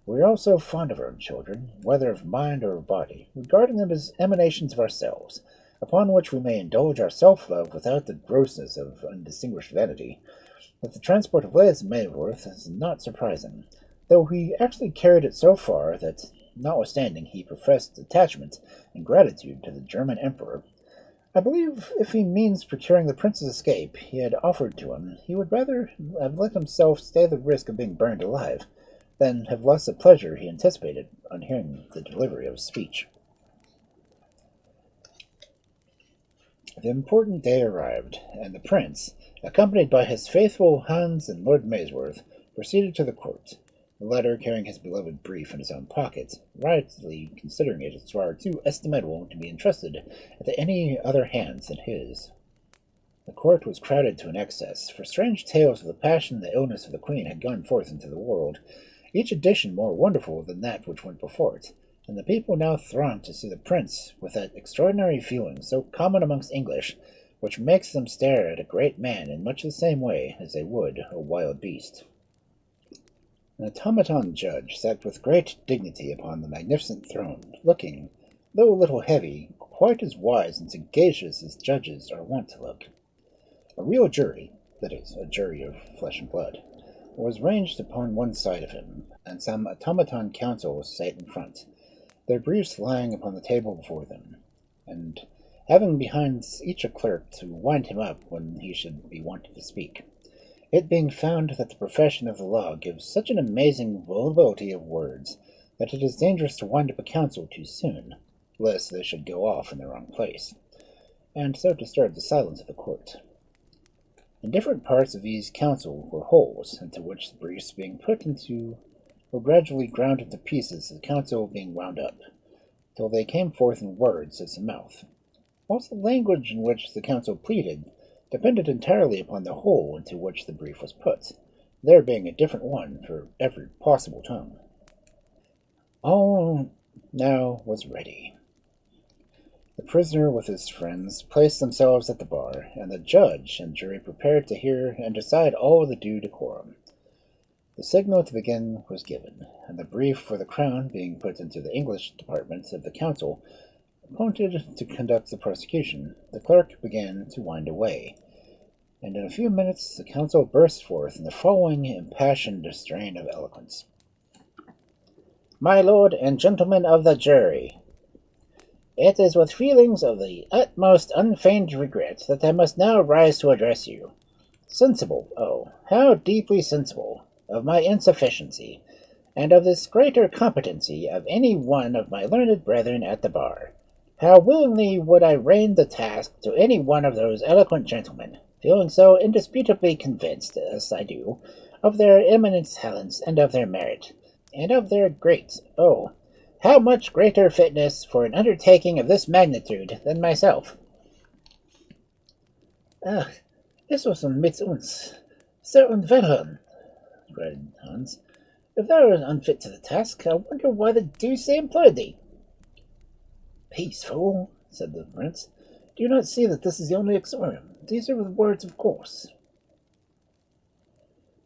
We are all so fond of our own children, whether of mind or of body, regarding them as emanations of ourselves, upon which we may indulge our self-love without the grossness of undistinguished vanity, that the transport of Lady Maysworth is not surprising, though he actually carried it so far that, notwithstanding he professed attachment and gratitude to the German Emperor, I believe if he means procuring the prince's escape he had offered to him, he would rather have let himself stay the risk of being burned alive, than have lost the pleasure he anticipated on hearing the delivery of his speech. The important day arrived, and the prince, accompanied by his faithful Hans and Lord Maysworth, proceeded to the court, the latter carrying his beloved brief in his own pocket, rightly considering it as far too estimable to be entrusted to any other hands than his. The court was crowded to an excess, for strange tales of the passion and the illness of the queen had gone forth into the world, each edition more wonderful than that which went before it, and the people now thronged to see the prince with that extraordinary feeling so common amongst English, which makes them stare at a great man in much the same way as they would a wild beast. An automaton judge sat with great dignity upon the magnificent throne, looking, though a little heavy, quite as wise and sagacious as judges are wont to look. A real jury, that is, a jury of flesh and blood, was ranged upon one side of him, and some automaton counsel sat in front, their briefs lying upon the table before them, and having behind each a clerk to wind him up when he should be wanted to speak, it being found that the profession of the law gives such an amazing volubility of words that it is dangerous to wind up a counsel too soon, lest they should go off in the wrong place, and so disturb the silence of the court. In different parts of these counsel were holes, into which the briefs being put into were gradually ground into pieces, the counsel being wound up, till they came forth in words as the mouth, whilst the language in which the counsel pleaded depended entirely upon the hole into which the brief was put, there being a different one for every possible tongue. All now was ready. The prisoner with his friends placed themselves at the bar, and the judge and jury prepared to hear and decide all with the due decorum. The signal to begin was given, and the brief for the crown being put into the English department of the council, appointed to conduct the prosecution, the clerk began to wind away, and in a few minutes the council burst forth in the following impassioned strain of eloquence. My lord and gentlemen of the jury, it is with feelings of the utmost unfeigned regret that I must now rise to address you. Sensible, oh, how deeply sensible, of my insufficiency, and of this greater competency of any one of my learned brethren at the bar, how willingly would I rein the task to any one of those eloquent gentlemen, feeling so indisputably convinced, as I do, of their eminent talents and of their merit, and of their great, oh, how much greater fitness for an undertaking of this magnitude than myself. Ah, es was mit uns, sehr unwillen, cried Hans. If thou art unfit to the task, I wonder why the deuce they employed thee. Peace, fool, said the prince. Do you not see that this is the only exordium? These are the words of course.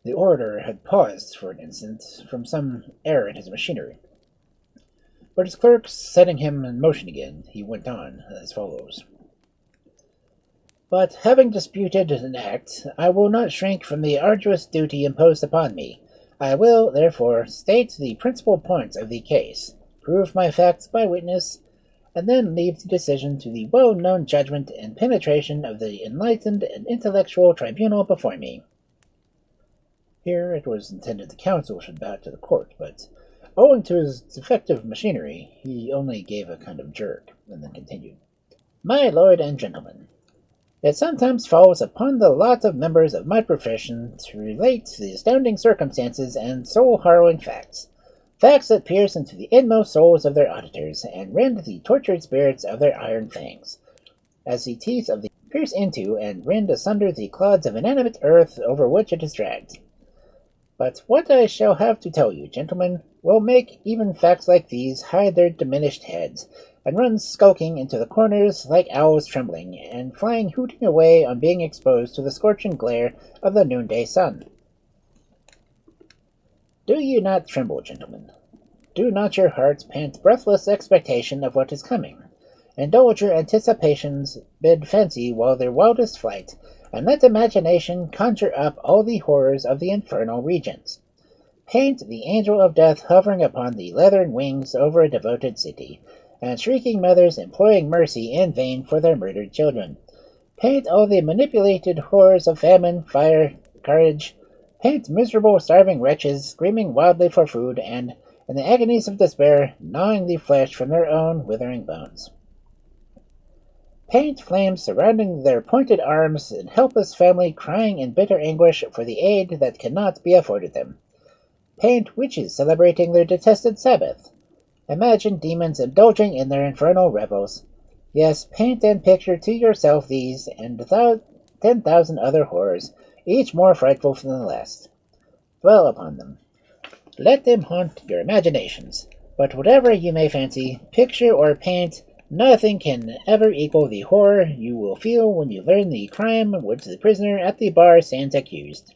The orator had paused for an instant from some error in his machinery, but his clerk setting him in motion again, he went on as follows. But having disputed an act, I will not shrink from the arduous duty imposed upon me. I will, therefore, state the principal points of the case, prove my facts by witness, and then leave the decision to the well-known judgment and penetration of the enlightened and intellectual tribunal before me. Here it was intended the counsel should bow to the court, but owing to his defective machinery, he only gave a kind of jerk, and then continued. My lord and gentlemen, it sometimes falls upon the lot of members of my profession to relate the astounding circumstances and soul-harrowing facts, facts that pierce into the inmost souls of their auditors, and rend the tortured spirits of their iron fangs, as the teeth of the pierce into and rend asunder the clods of inanimate earth over which it is dragged. But what I shall have to tell you, gentlemen, will make even facts like these hide their diminished heads, and run skulking into the corners like owls trembling, and flying hooting away on being exposed to the scorching glare of the noonday sun. Do you not tremble, gentlemen? Do not your hearts pant breathless expectation of what is coming? Indulge your anticipations, bid fancy while their wildest flight, and let imagination conjure up all the horrors of the infernal regions. Paint the angel of death hovering upon the leathern wings over a devoted city, and shrieking mothers imploring mercy in vain for their murdered children. Paint all the manipulated horrors of famine, fire, carnage. Paint miserable, starving wretches screaming wildly for food, and, in the agonies of despair, gnawing the flesh from their own withering bones. Paint flames surrounding their pointed arms, and helpless family crying in bitter anguish for the aid that cannot be afforded them. Paint witches celebrating their detested Sabbath. Imagine demons indulging in their infernal revels. Yes, paint and picture to yourself these, and 10,000 other horrors, each more frightful than the last. Dwell upon them. Let them haunt your imaginations. But whatever you may fancy, picture, or paint, nothing can ever equal the horror you will feel when you learn the crime which the prisoner at the bar stands accused.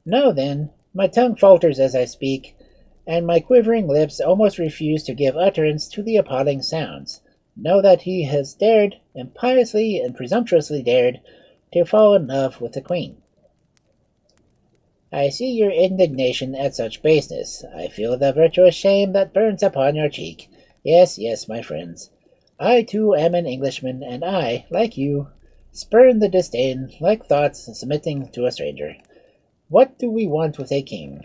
Now then, my tongue falters as I speak, and my quivering lips almost refuse to give utterance to the appalling sounds. Know that he has dared, impiously and presumptuously dared, to fall in love with the Queen. I see your indignation at such baseness. I feel the virtuous shame that burns upon your cheek. Yes, yes, my friends. I too am an Englishman, and I, like you, spurn the disdain, like thoughts submitting to a stranger. What do we want with a king?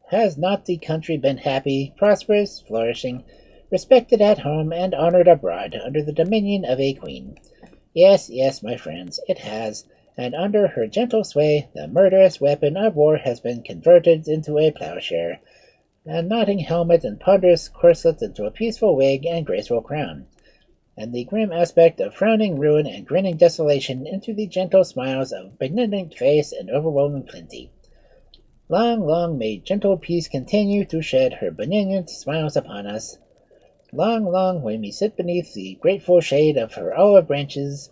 Has not the country been happy, prosperous, flourishing, respected at home, and honored abroad under the dominion of a queen? Yes, yes, my friends, it has, and under her gentle sway the murderous weapon of war has been converted into a plowshare, and nodding helmet and ponderous corselet into a peaceful wig and graceful crown, and the grim aspect of frowning ruin and grinning desolation into the gentle smiles of benignant face and overwhelming plenty. Long, long may gentle peace continue to shed her benignant smiles upon us. Long, long may we sit beneath the grateful shade of her olive branches.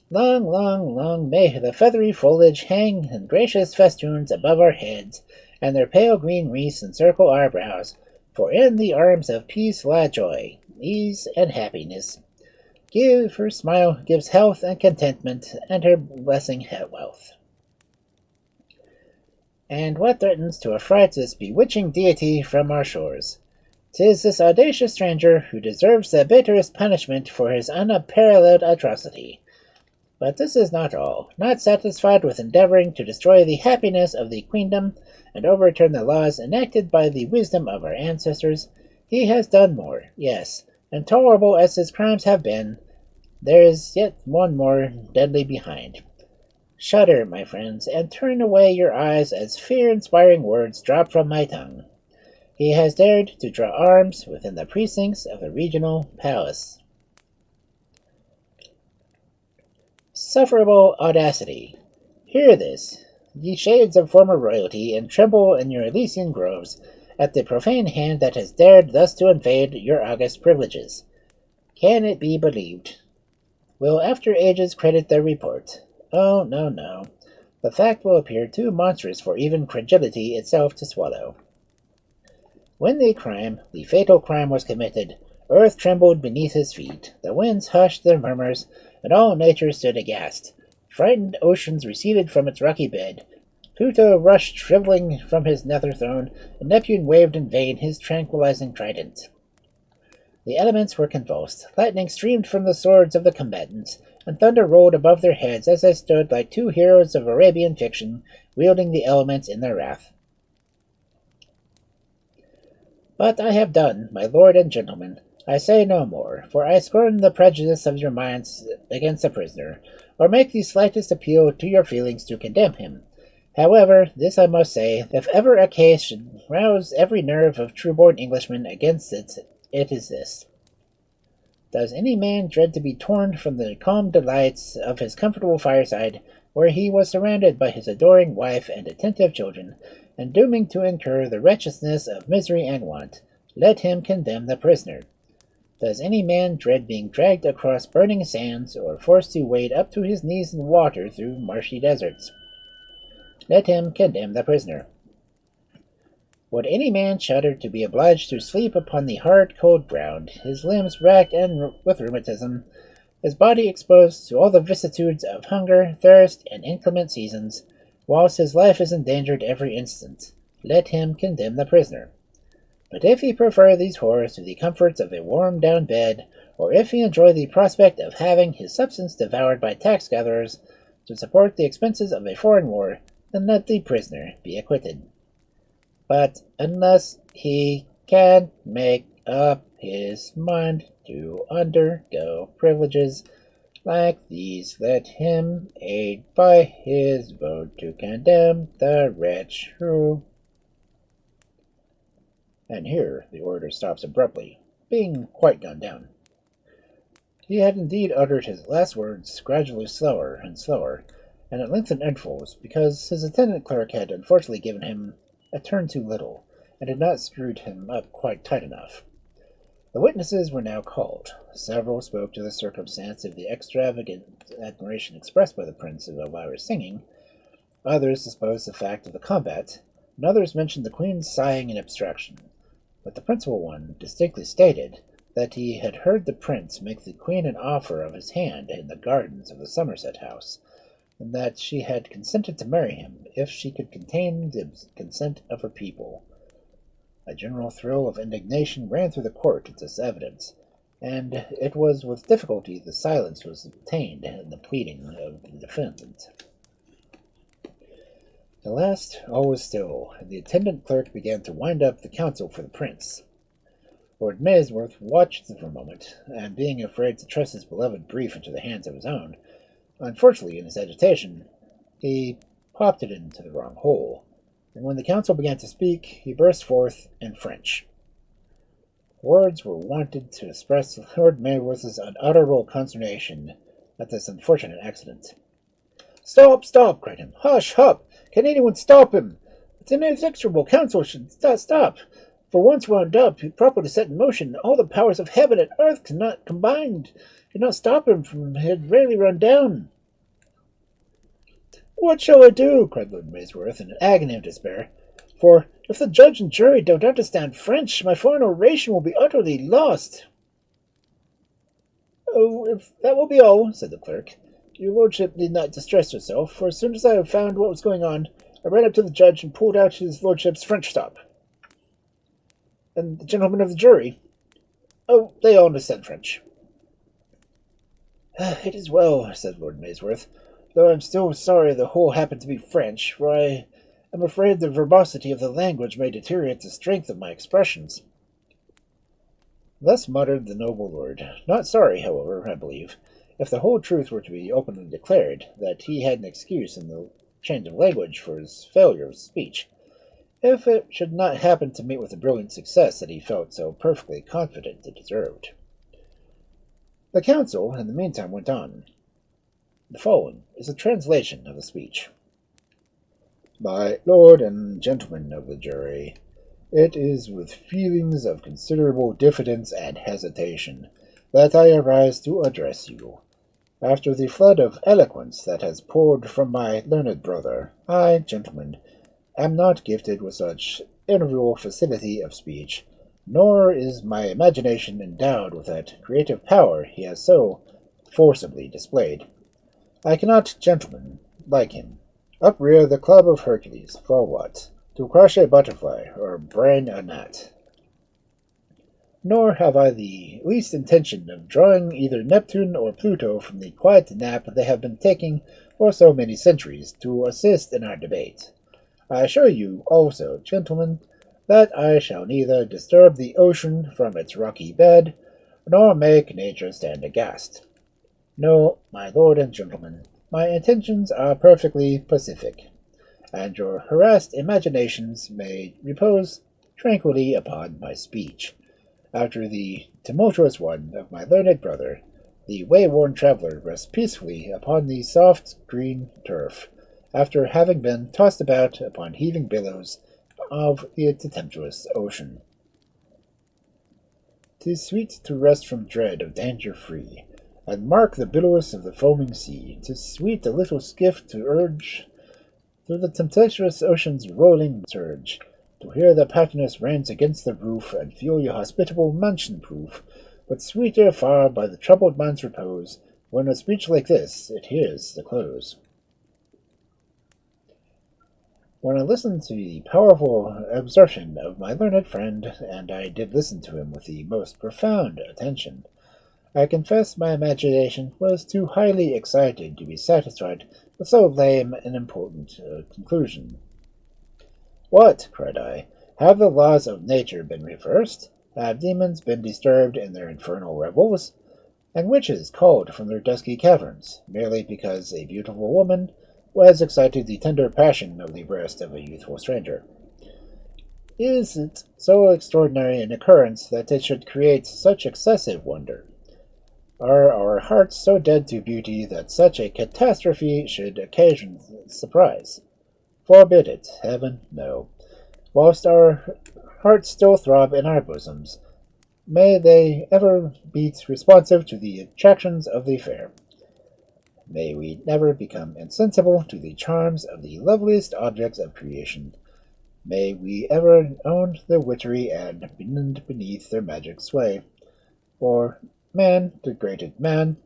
Long, long, long may the feathery foliage hang in gracious festoons above our heads, and their pale green wreaths encircle our brows, for in the arms of peace lie joy, ease, and happiness. Her smile gives health and contentment, and her blessing wealth. And what threatens to affright this bewitching deity from our shores? 'Tis this audacious stranger who deserves the bitterest punishment for his unparalleled atrocity. But this is not all. Not satisfied with endeavoring to destroy the happiness of the queendom and overturn the laws enacted by the wisdom of our ancestors, he has done more. Yes, intolerable as his crimes have been, there is yet one more deadly behind. Shudder, my friends, and turn away your eyes as fear-inspiring words drop from my tongue. He has dared to draw arms within the precincts of a regional palace. Sufferable audacity! Hear this, ye shades of former royalty, and tremble in your Elysian groves at the profane hand that has dared thus to invade your august privileges. Can it be believed? Will after ages credit their report? Oh, no, no. The fact will appear too monstrous for even credulity itself to swallow. When the fatal crime was committed, earth trembled beneath his feet, the winds hushed their murmurs, and all nature stood aghast. Frightened oceans receded from its rocky bed. Pluto rushed shriveling from his nether throne, and Neptune waved in vain his tranquilizing trident. The elements were convulsed, lightning streamed from the swords of the combatants, and thunder rolled above their heads as they stood like two heroes of Arabian fiction, wielding the elements in their wrath. But I have done, my lord and gentlemen. I say no more, for I scorn the prejudice of your minds against a prisoner, or make the slightest appeal to your feelings to condemn him. However, this I must say, if ever a case should rouse every nerve of true-born Englishmen against it, it is this. Does any man dread to be torn from the calm delights of his comfortable fireside, where he was surrounded by his adoring wife and attentive children, and dooming to incur the wretchedness of misery and want? Let him condemn the prisoner. Does any man dread being dragged across burning sands, or forced to wade up to his knees in water through marshy deserts? Let him condemn the prisoner. Would any man shudder to be obliged to sleep upon the hard, cold ground, his limbs racked with rheumatism, his body exposed to all the vicissitudes of hunger, thirst, and inclement seasons, whilst his life is endangered every instant? Let him condemn the prisoner. But if he prefer these horrors to the comforts of a warm-down bed, or if he enjoy the prospect of having his substance devoured by tax-gatherers to support the expenses of a foreign war, then let the prisoner be acquitted. But unless he can make up his mind to undergo privileges like these, let him aid by his vote to condemn the wretch who... And here the orator stops abruptly, being quite gone down. He had indeed uttered his last words gradually slower and slower, and at lengthened intervals, because his attendant clerk had unfortunately given him a turn too little, and had not screwed him up quite tight enough. The witnesses were now called. Several spoke to the circumstance of the extravagant admiration expressed by the prince of Elvira's singing, others disposed the fact of the combat, and others mentioned the queen's sighing and abstraction. But the principal one distinctly stated that he had heard the prince make the queen an offer of his hand in the gardens of the Somerset House, and that she had consented to marry him if she could obtain the consent of her people. A general thrill of indignation ran through the court at this evidence, and it was with difficulty the silence was obtained in the pleading of the defendant. At last all was still, and the attendant clerk began to wind up the counsel for the prince. Lord Maysworth watched for a moment, and being afraid to trust his beloved brief into the hands of his own, unfortunately in his agitation, he popped it into the wrong hole, and when the counsel began to speak, he burst forth in French. Words were wanted to express Lord Maysworth's unutterable consternation at this unfortunate accident. "Stop, stop!" cried him. "Hush, hup! Can anyone stop him? It's inexorable. Counsel should stop. For once wound up, properly set in motion, all the powers of heaven and earth cannot stop him from had rarely run down." "What shall I do?" cried Lord Maysworth in an agony of despair. "For if the judge and jury don't understand French, my foreign oration will be utterly lost." "Oh, if that will be all," said the clerk, "your lordship need not distress yourself, for as soon as I have found what was going on, I ran up to the judge and pulled out his lordship's French stop." "And the gentlemen of the jury?" "Oh, they all understand French." "It is well," said Lord Maysworth, "though I am still sorry the whole happened to be French, for I am afraid the verbosity of the language may deteriorate the strength of my expressions." Thus muttered the noble lord, not sorry, however, I believe, if the whole truth were to be openly declared, that he had an excuse in the change of language for his failure of speech, if it should not happen to meet with the brilliant success that he felt so perfectly confident it deserved. The counsel, in the meantime, went on. The following is a translation of the speech. "My lord and gentlemen of the jury, it is with feelings of considerable diffidence and hesitation that I arise to address you. After the flood of eloquence that has poured from my learned brother, I, gentlemen, am not gifted with such enviable facility of speech, nor is my imagination endowed with that creative power he has so forcibly displayed. I cannot, gentlemen, like him, uprear the club of Hercules, for what? To crush a butterfly, or brain a gnat. Nor have I the least intention of drawing either Neptune or Pluto from the quiet nap they have been taking for so many centuries to assist in our debate. I assure you also, gentlemen, that I shall neither disturb the ocean from its rocky bed, nor make nature stand aghast. No, my lord and gentlemen, my intentions are perfectly pacific, and your harassed imaginations may repose tranquilly upon my speech. After the tumultuous one of my learned brother, the wayworn traveller rests peacefully upon the soft green turf, after having been tossed about upon heaving billows of the tempestuous ocean. 'Tis sweet to rest from dread of danger free, and mark the billows of the foaming sea. 'Tis sweet a little skiff to urge through the tempestuous ocean's rolling surge, to hear the patinus rains against the roof, and feel your hospitable mansion proof. But sweeter far by the troubled man's repose, when a speech like this it hears the close. When I listened to the powerful exertion of my learned friend, and I did listen to him with the most profound attention, I confess my imagination was too highly excited to be satisfied with so lame and important conclusion. What, cried I, have the laws of nature been reversed? Have demons been disturbed in their infernal revels, and witches called from their dusky caverns, merely because a beautiful woman has excited the tender passion of the breast of a youthful stranger? Is it so extraordinary an occurrence that it should create such excessive wonder? Are our hearts so dead to beauty that such a catastrophe should occasion surprise? Forbid it, heaven, no. Whilst our hearts still throb in our bosoms, may they ever beat responsive to the attractions of the fair. May we never become insensible to the charms of the loveliest objects of creation. May we ever own their witchery and bend beneath their magic sway. For man, degraded man,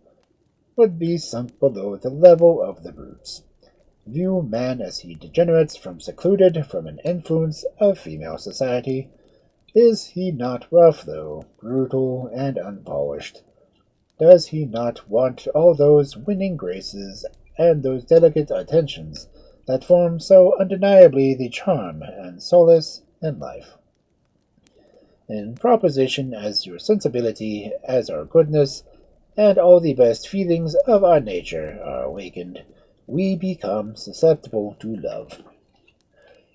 would be sunk below the level of the brutes. View man as he degenerates secluded from an influence of female society. Is he not rough, though, brutal and unpolished? Does he not want all those winning graces and those delicate attentions that form so undeniably the charm and solace in life? In proposition as your sensibility, as our goodness, and all the best feelings of our nature are awakened, we become susceptible to love.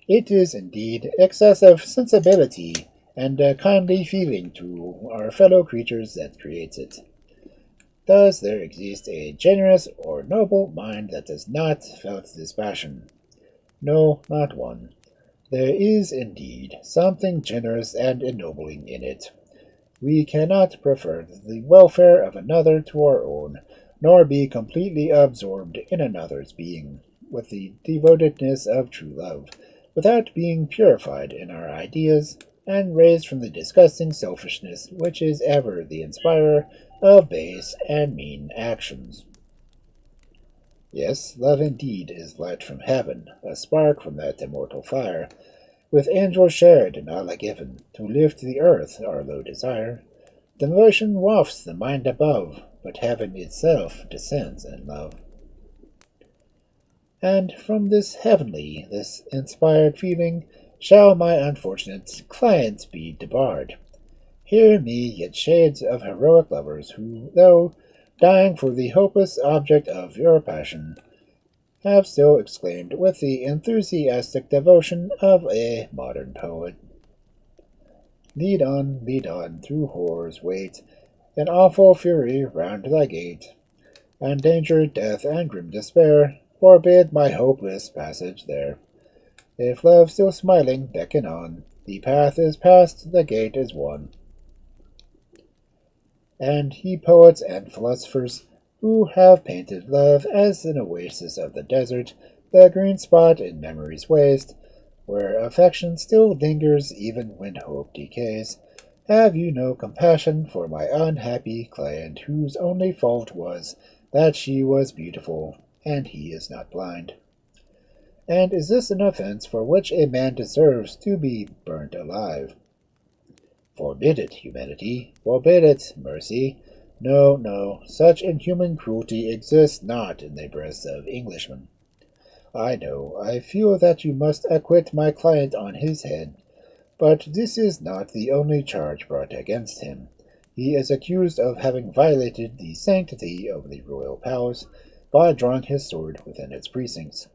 It is indeed excessive sensibility and a kindly feeling to our fellow creatures that creates it. Does there exist a generous or noble mind that has not felt this passion? No, not one. There is indeed something generous and ennobling in it. We cannot prefer the welfare of another to our own, nor be completely absorbed in another's being, with the devotedness of true love, without being purified in our ideas, and raised from the disgusting selfishness which is ever the inspirer of base and mean actions. Yes, love indeed is light from heaven, a spark from that immortal fire, with angels shared and Allah given, to lift the earth our low desire. Devotion wafts the mind above, but heaven itself descends in love. And from this heavenly, this inspired feeling, shall my unfortunate client be debarred. Hear me yet shades of heroic lovers who, though dying for the hopeless object of your passion, have still exclaimed with the enthusiastic devotion of a modern poet. Lead on, through horror's weight, in awful fury round thy gate, and danger, death, and grim despair forbid my hopeless passage there. If love still smiling beckon on, the path is passed, the gate is won. And ye poets and philosophers, who have painted love as an oasis of the desert, the green spot in memory's waste, where affection still lingers even when hope decays, Have you no compassion for my unhappy client, whose only fault was that she was beautiful, and he is not blind? And is this an offense for which a man deserves to be burnt alive? Forbid it, humanity, forbid it, mercy. No, no, such inhuman cruelty exists not in the breasts of Englishmen. I feel that you must acquit my client on his head, but this is not the only charge brought against him. He is accused of having violated the sanctity of the royal palace by drawing his sword within its precincts.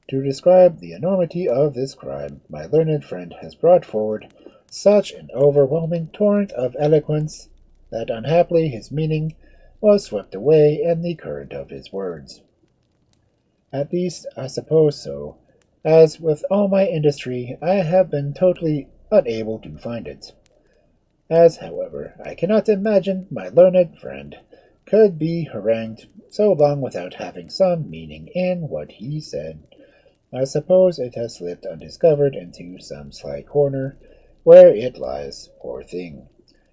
To describe the enormity of this crime, my learned friend has brought forward such an overwhelming torrent of eloquence that unhappily his meaning was swept away in the current of his words. At least I suppose so, as with all my industry I have been totally unable to find it. As, however, I cannot imagine my learned friend could be harangued so long without having some meaning in what he said, I suppose it has slipped undiscovered into some sly corner, where it lies, poor thing,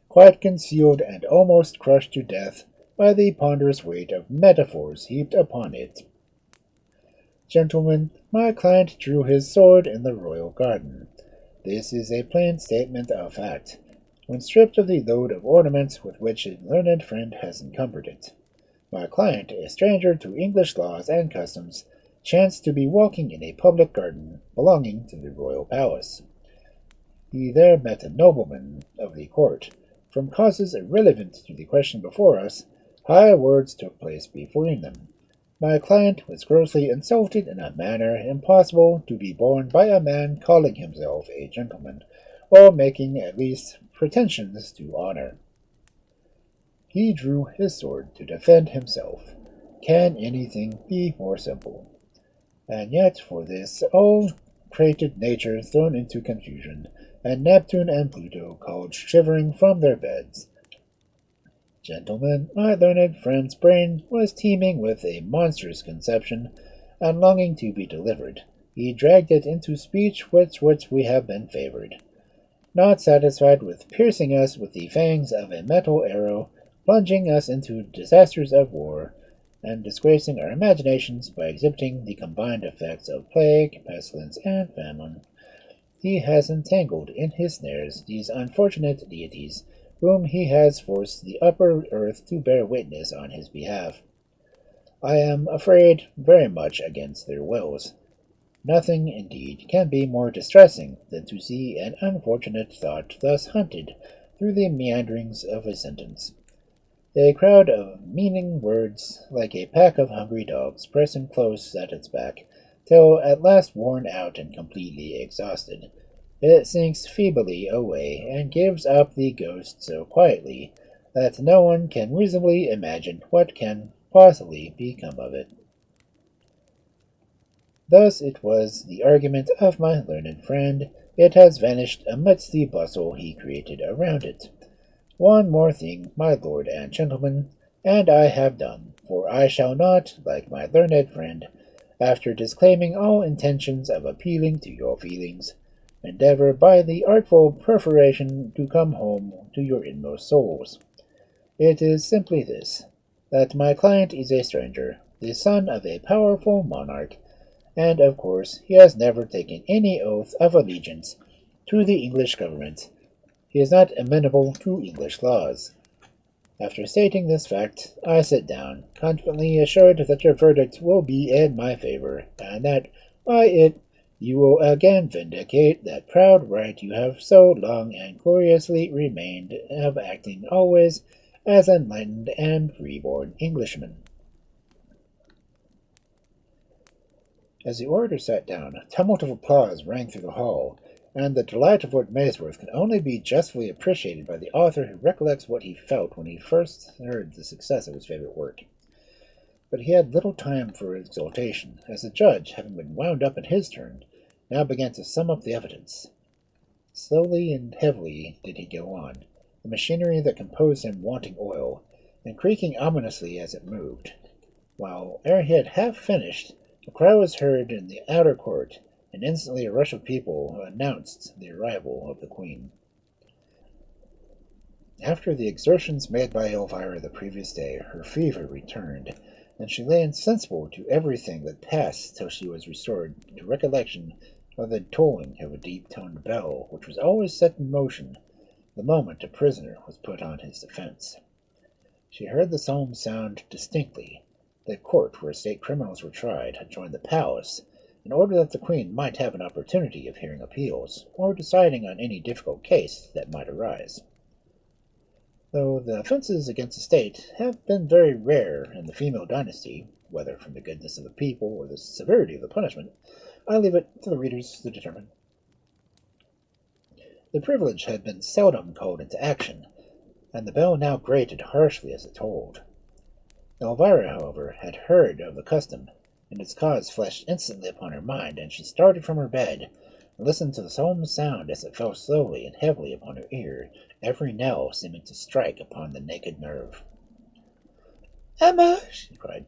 quite concealed and almost crushed to death by the ponderous weight of metaphors heaped upon it. Gentlemen, my client drew his sword in the royal garden. This is a plain statement of fact, when stripped of the load of ornaments with which a learned friend has encumbered it. My client, a stranger to English laws and customs, chanced to be walking in a public garden belonging to the royal palace. He there met a nobleman of the court. From causes irrelevant to the question before us, high words took place between them. My client was grossly insulted in a manner impossible to be borne by a man calling himself a gentleman, or making at least pretensions to honor. He drew his sword to defend himself. Can anything be more simple? And yet for this all created nature thrown into confusion, and Neptune and Pluto called shivering from their beds. Gentlemen, my learned friend's brain was teeming with a monstrous conception, and longing to be delivered. He dragged it into speech with which we have been favored. Not satisfied with piercing us with the fangs of a metal arrow, plunging us into disasters of war, and disgracing our imaginations by exhibiting the combined effects of plague, pestilence, and famine, he has entangled in his snares these unfortunate deities, whom he has forced the upper earth to bear witness on his behalf. I am afraid very much against their wills. Nothing, indeed, can be more distressing than to see an unfortunate thought thus hunted through the meanderings of a sentence. A crowd of meaning words, like a pack of hungry dogs, pressing close at its back, till at last worn out and completely exhausted, it sinks feebly away and gives up the ghost so quietly that no one can reasonably imagine what can possibly become of it. Thus it was the argument of my learned friend. It has vanished amidst the bustle he created around it. One more thing, my lord and gentlemen, and I have done, for I shall not, like my learned friend, after disclaiming all intentions of appealing to your feelings, endeavor by the artful perforation to come home to your inmost souls. It is simply this, that my client is a stranger, the son of a powerful monarch, and of course he has never taken any oath of allegiance to the English government. He is not amenable to English laws. After stating this fact, I sit down, confidently assured that your verdict will be in my favor, and that by it you will again vindicate that proud right you have so long and gloriously remained of acting always as an enlightened and reborn Englishman. As the orator sat down, a tumult of applause rang through the hall, and the delight of Lord Maysworth can only be justly appreciated by the author who recollects what he felt when he first heard the success of his favorite work. But he had little time for exultation, as the judge, having been wound up in his turn, now began to sum up the evidence. Slowly and heavily did he go on, the machinery that composed him wanting oil, and creaking ominously as it moved, while, ere he had half finished, a cry was heard in the outer court, and instantly a rush of people announced the arrival of the Queen. After the exertions made by Elvira the previous day, her fever returned, and she lay insensible to everything that passed till she was restored to recollection by the tolling of a deep-toned bell, which was always set in motion the moment a prisoner was put on his defense. She heard the solemn sound distinctly. The court where state criminals were tried had joined the palace, in order that the Queen might have an opportunity of hearing appeals, or deciding on any difficult case that might arise. Though the offences against the state have been very rare in the female dynasty, whether from the goodness of the people or the severity of the punishment, I leave it to the readers to determine. The privilege had been seldom called into action, and the bell now grated harshly as it tolled. Elvira, however, had heard of the custom, and its cause flashed instantly upon her mind, and she started from her bed, and listened to the solemn sound as it fell slowly and heavily upon her ear, every knell seeming to strike upon the naked nerve. "Emma," she cried,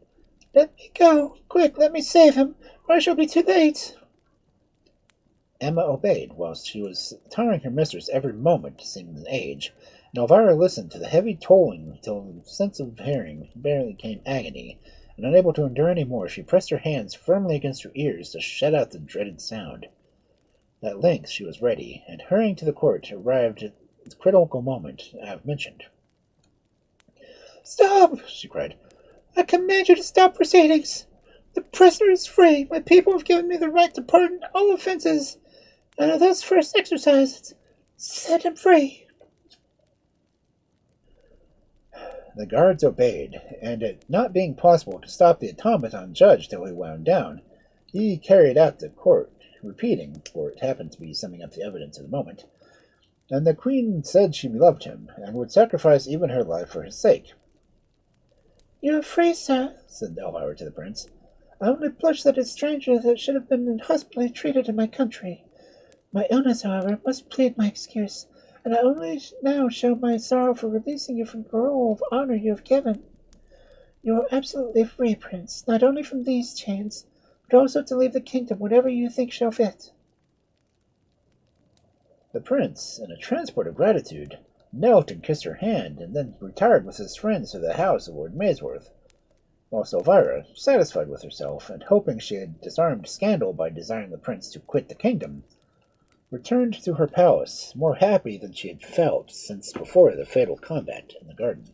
"let me go! Quick, let me save him, or I shall be too late!" Emma obeyed, whilst she was tiring her mistress every moment, seeming an age, and Elvira listened to the heavy tolling till the sense of hearing barely came agony, and unable to endure any more, she pressed her hands firmly against her ears to shut out the dreaded sound. At length she was ready, and hurrying to the court, arrived at the critical moment I have mentioned. "Stop!" she cried. "I command you to stop proceedings. The prisoner is free. My people have given me the right to pardon all offences, and are thus first exercised. Set him free." The guards obeyed, and it not being possible to stop the automaton judge till he wound down, he carried out the court, repeating, for it happened to be summing up the evidence of the moment, and the Queen said she loved him, and would sacrifice even her life for his sake. "You are free, sir," said Elvira to the prince. "I only blush that a stranger that should have been inhospitably treated in my country. My illness, however, must plead my excuse, and I only now show my sorrow for releasing you from parole of honor you have given. You are absolutely free, prince, not only from these chains, but also to leave the kingdom whenever you think shall fit." The prince, in a transport of gratitude, knelt and kissed her hand, and then retired with his friends to the house of Lord Maysworth, whilst Elvira, satisfied with herself, and hoping she had disarmed scandal by desiring the prince to quit the kingdom, returned to her palace, more happy than she had felt since before the fatal combat in the garden.